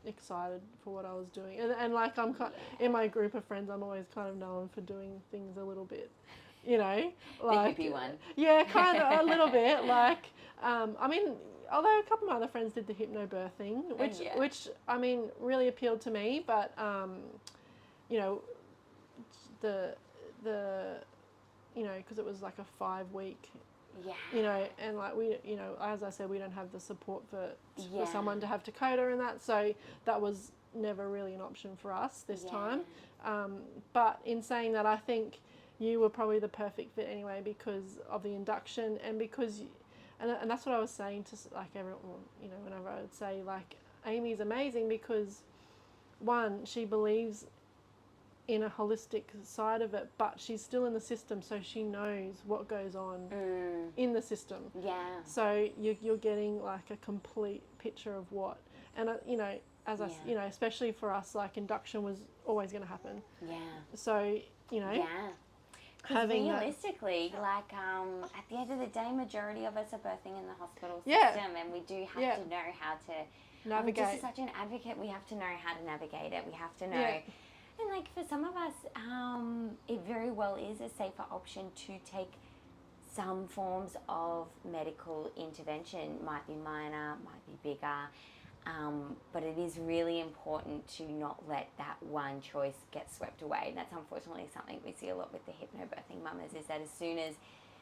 excited for what I was doing, and like, I'm in my group of friends, I'm always kind of known for doing things a little bit, you know, like, the hippie one. Yeah, kind of a little bit, like, I mean, although a couple of my other friends did the hypnobirthing, which I mean, really appealed to me, but you know, the you know, because it was like a 5-week, you know, and like, we, you know, as I said, we don't have the support for someone to have Dakota and that, so that was never really an option for us this time. But in saying that, I think you were probably the perfect fit anyway, because of the induction, and because, and that's what I was saying to, like, everyone, you know, whenever I would say, like, Amy's amazing, because she believes in a holistic side of it, but she's still in the system, so she knows what goes on in the system.
Yeah.
So you're getting like a complete picture of what, and you know, especially for us, like induction was always going to happen.
Yeah.
So you know.
Yeah. Because realistically, like at the end of the day, majority of us are birthing in the hospital system, and we do have to know how to
navigate.
Just as such an advocate, we have to know how to navigate it. We have to know.
Yeah.
And like for some of us, it very well is a safer option to take some forms of medical intervention. Might be minor, might be bigger, but it is really important to not let that one choice get swept away. And that's unfortunately something we see a lot with the hypnobirthing mamas, is that as soon as,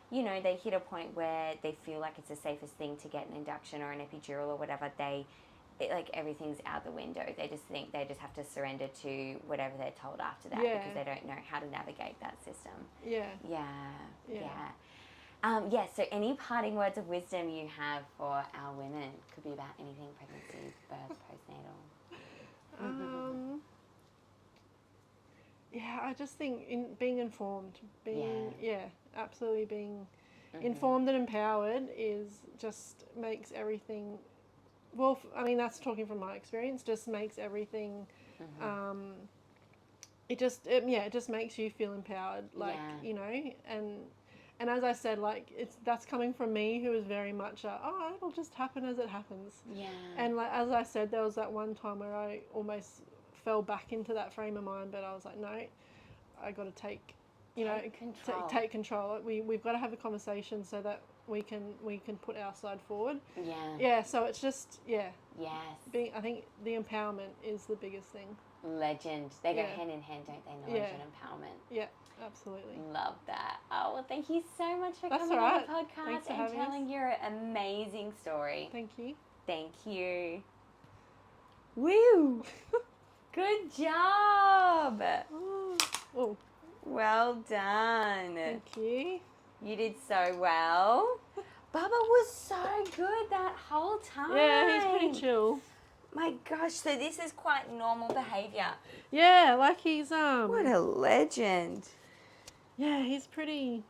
you know, they hit a point where they feel like it's the safest thing to get an induction or an epidural or whatever, like everything's out the window. They just think they just have to surrender to whatever they're told after that because they don't know how to navigate that system.
Yeah.
So any parting words of wisdom you have for our women? Could be about anything: pregnancy, birth, postnatal.
I just think being informed, absolutely being informed and empowered just makes everything. Well, I mean, that's talking from my experience. Just makes everything. It just makes you feel empowered, like you know, and as I said, like that's coming from me, who is very much it'll just happen as it happens.
Yeah.
And like as I said, there was that one time where I almost fell back into that frame of mind, but I was like, no, I got to take control. Take control. We've got to have a conversation so that we can put our side forward.
Yeah.
Yeah. So it's just
Yes.
I think the empowerment is the biggest thing.
Legend. They go hand in hand, don't they? Knowledge and empowerment.
Yeah. Absolutely.
Love that. Oh, well, thank you so much for
That's
coming
all
on
right.
the podcast
Thanks for
and
having
telling
us.
your amazing story.
Thank you.
Thank you. Woo! Good job.
Oh.
Well done.
Thank you.
You did so well. Bubba was so good that whole time.
Yeah, he's pretty chill.
My gosh, so this is quite normal behaviour.
Yeah, like he's
What a legend.
Yeah, he's pretty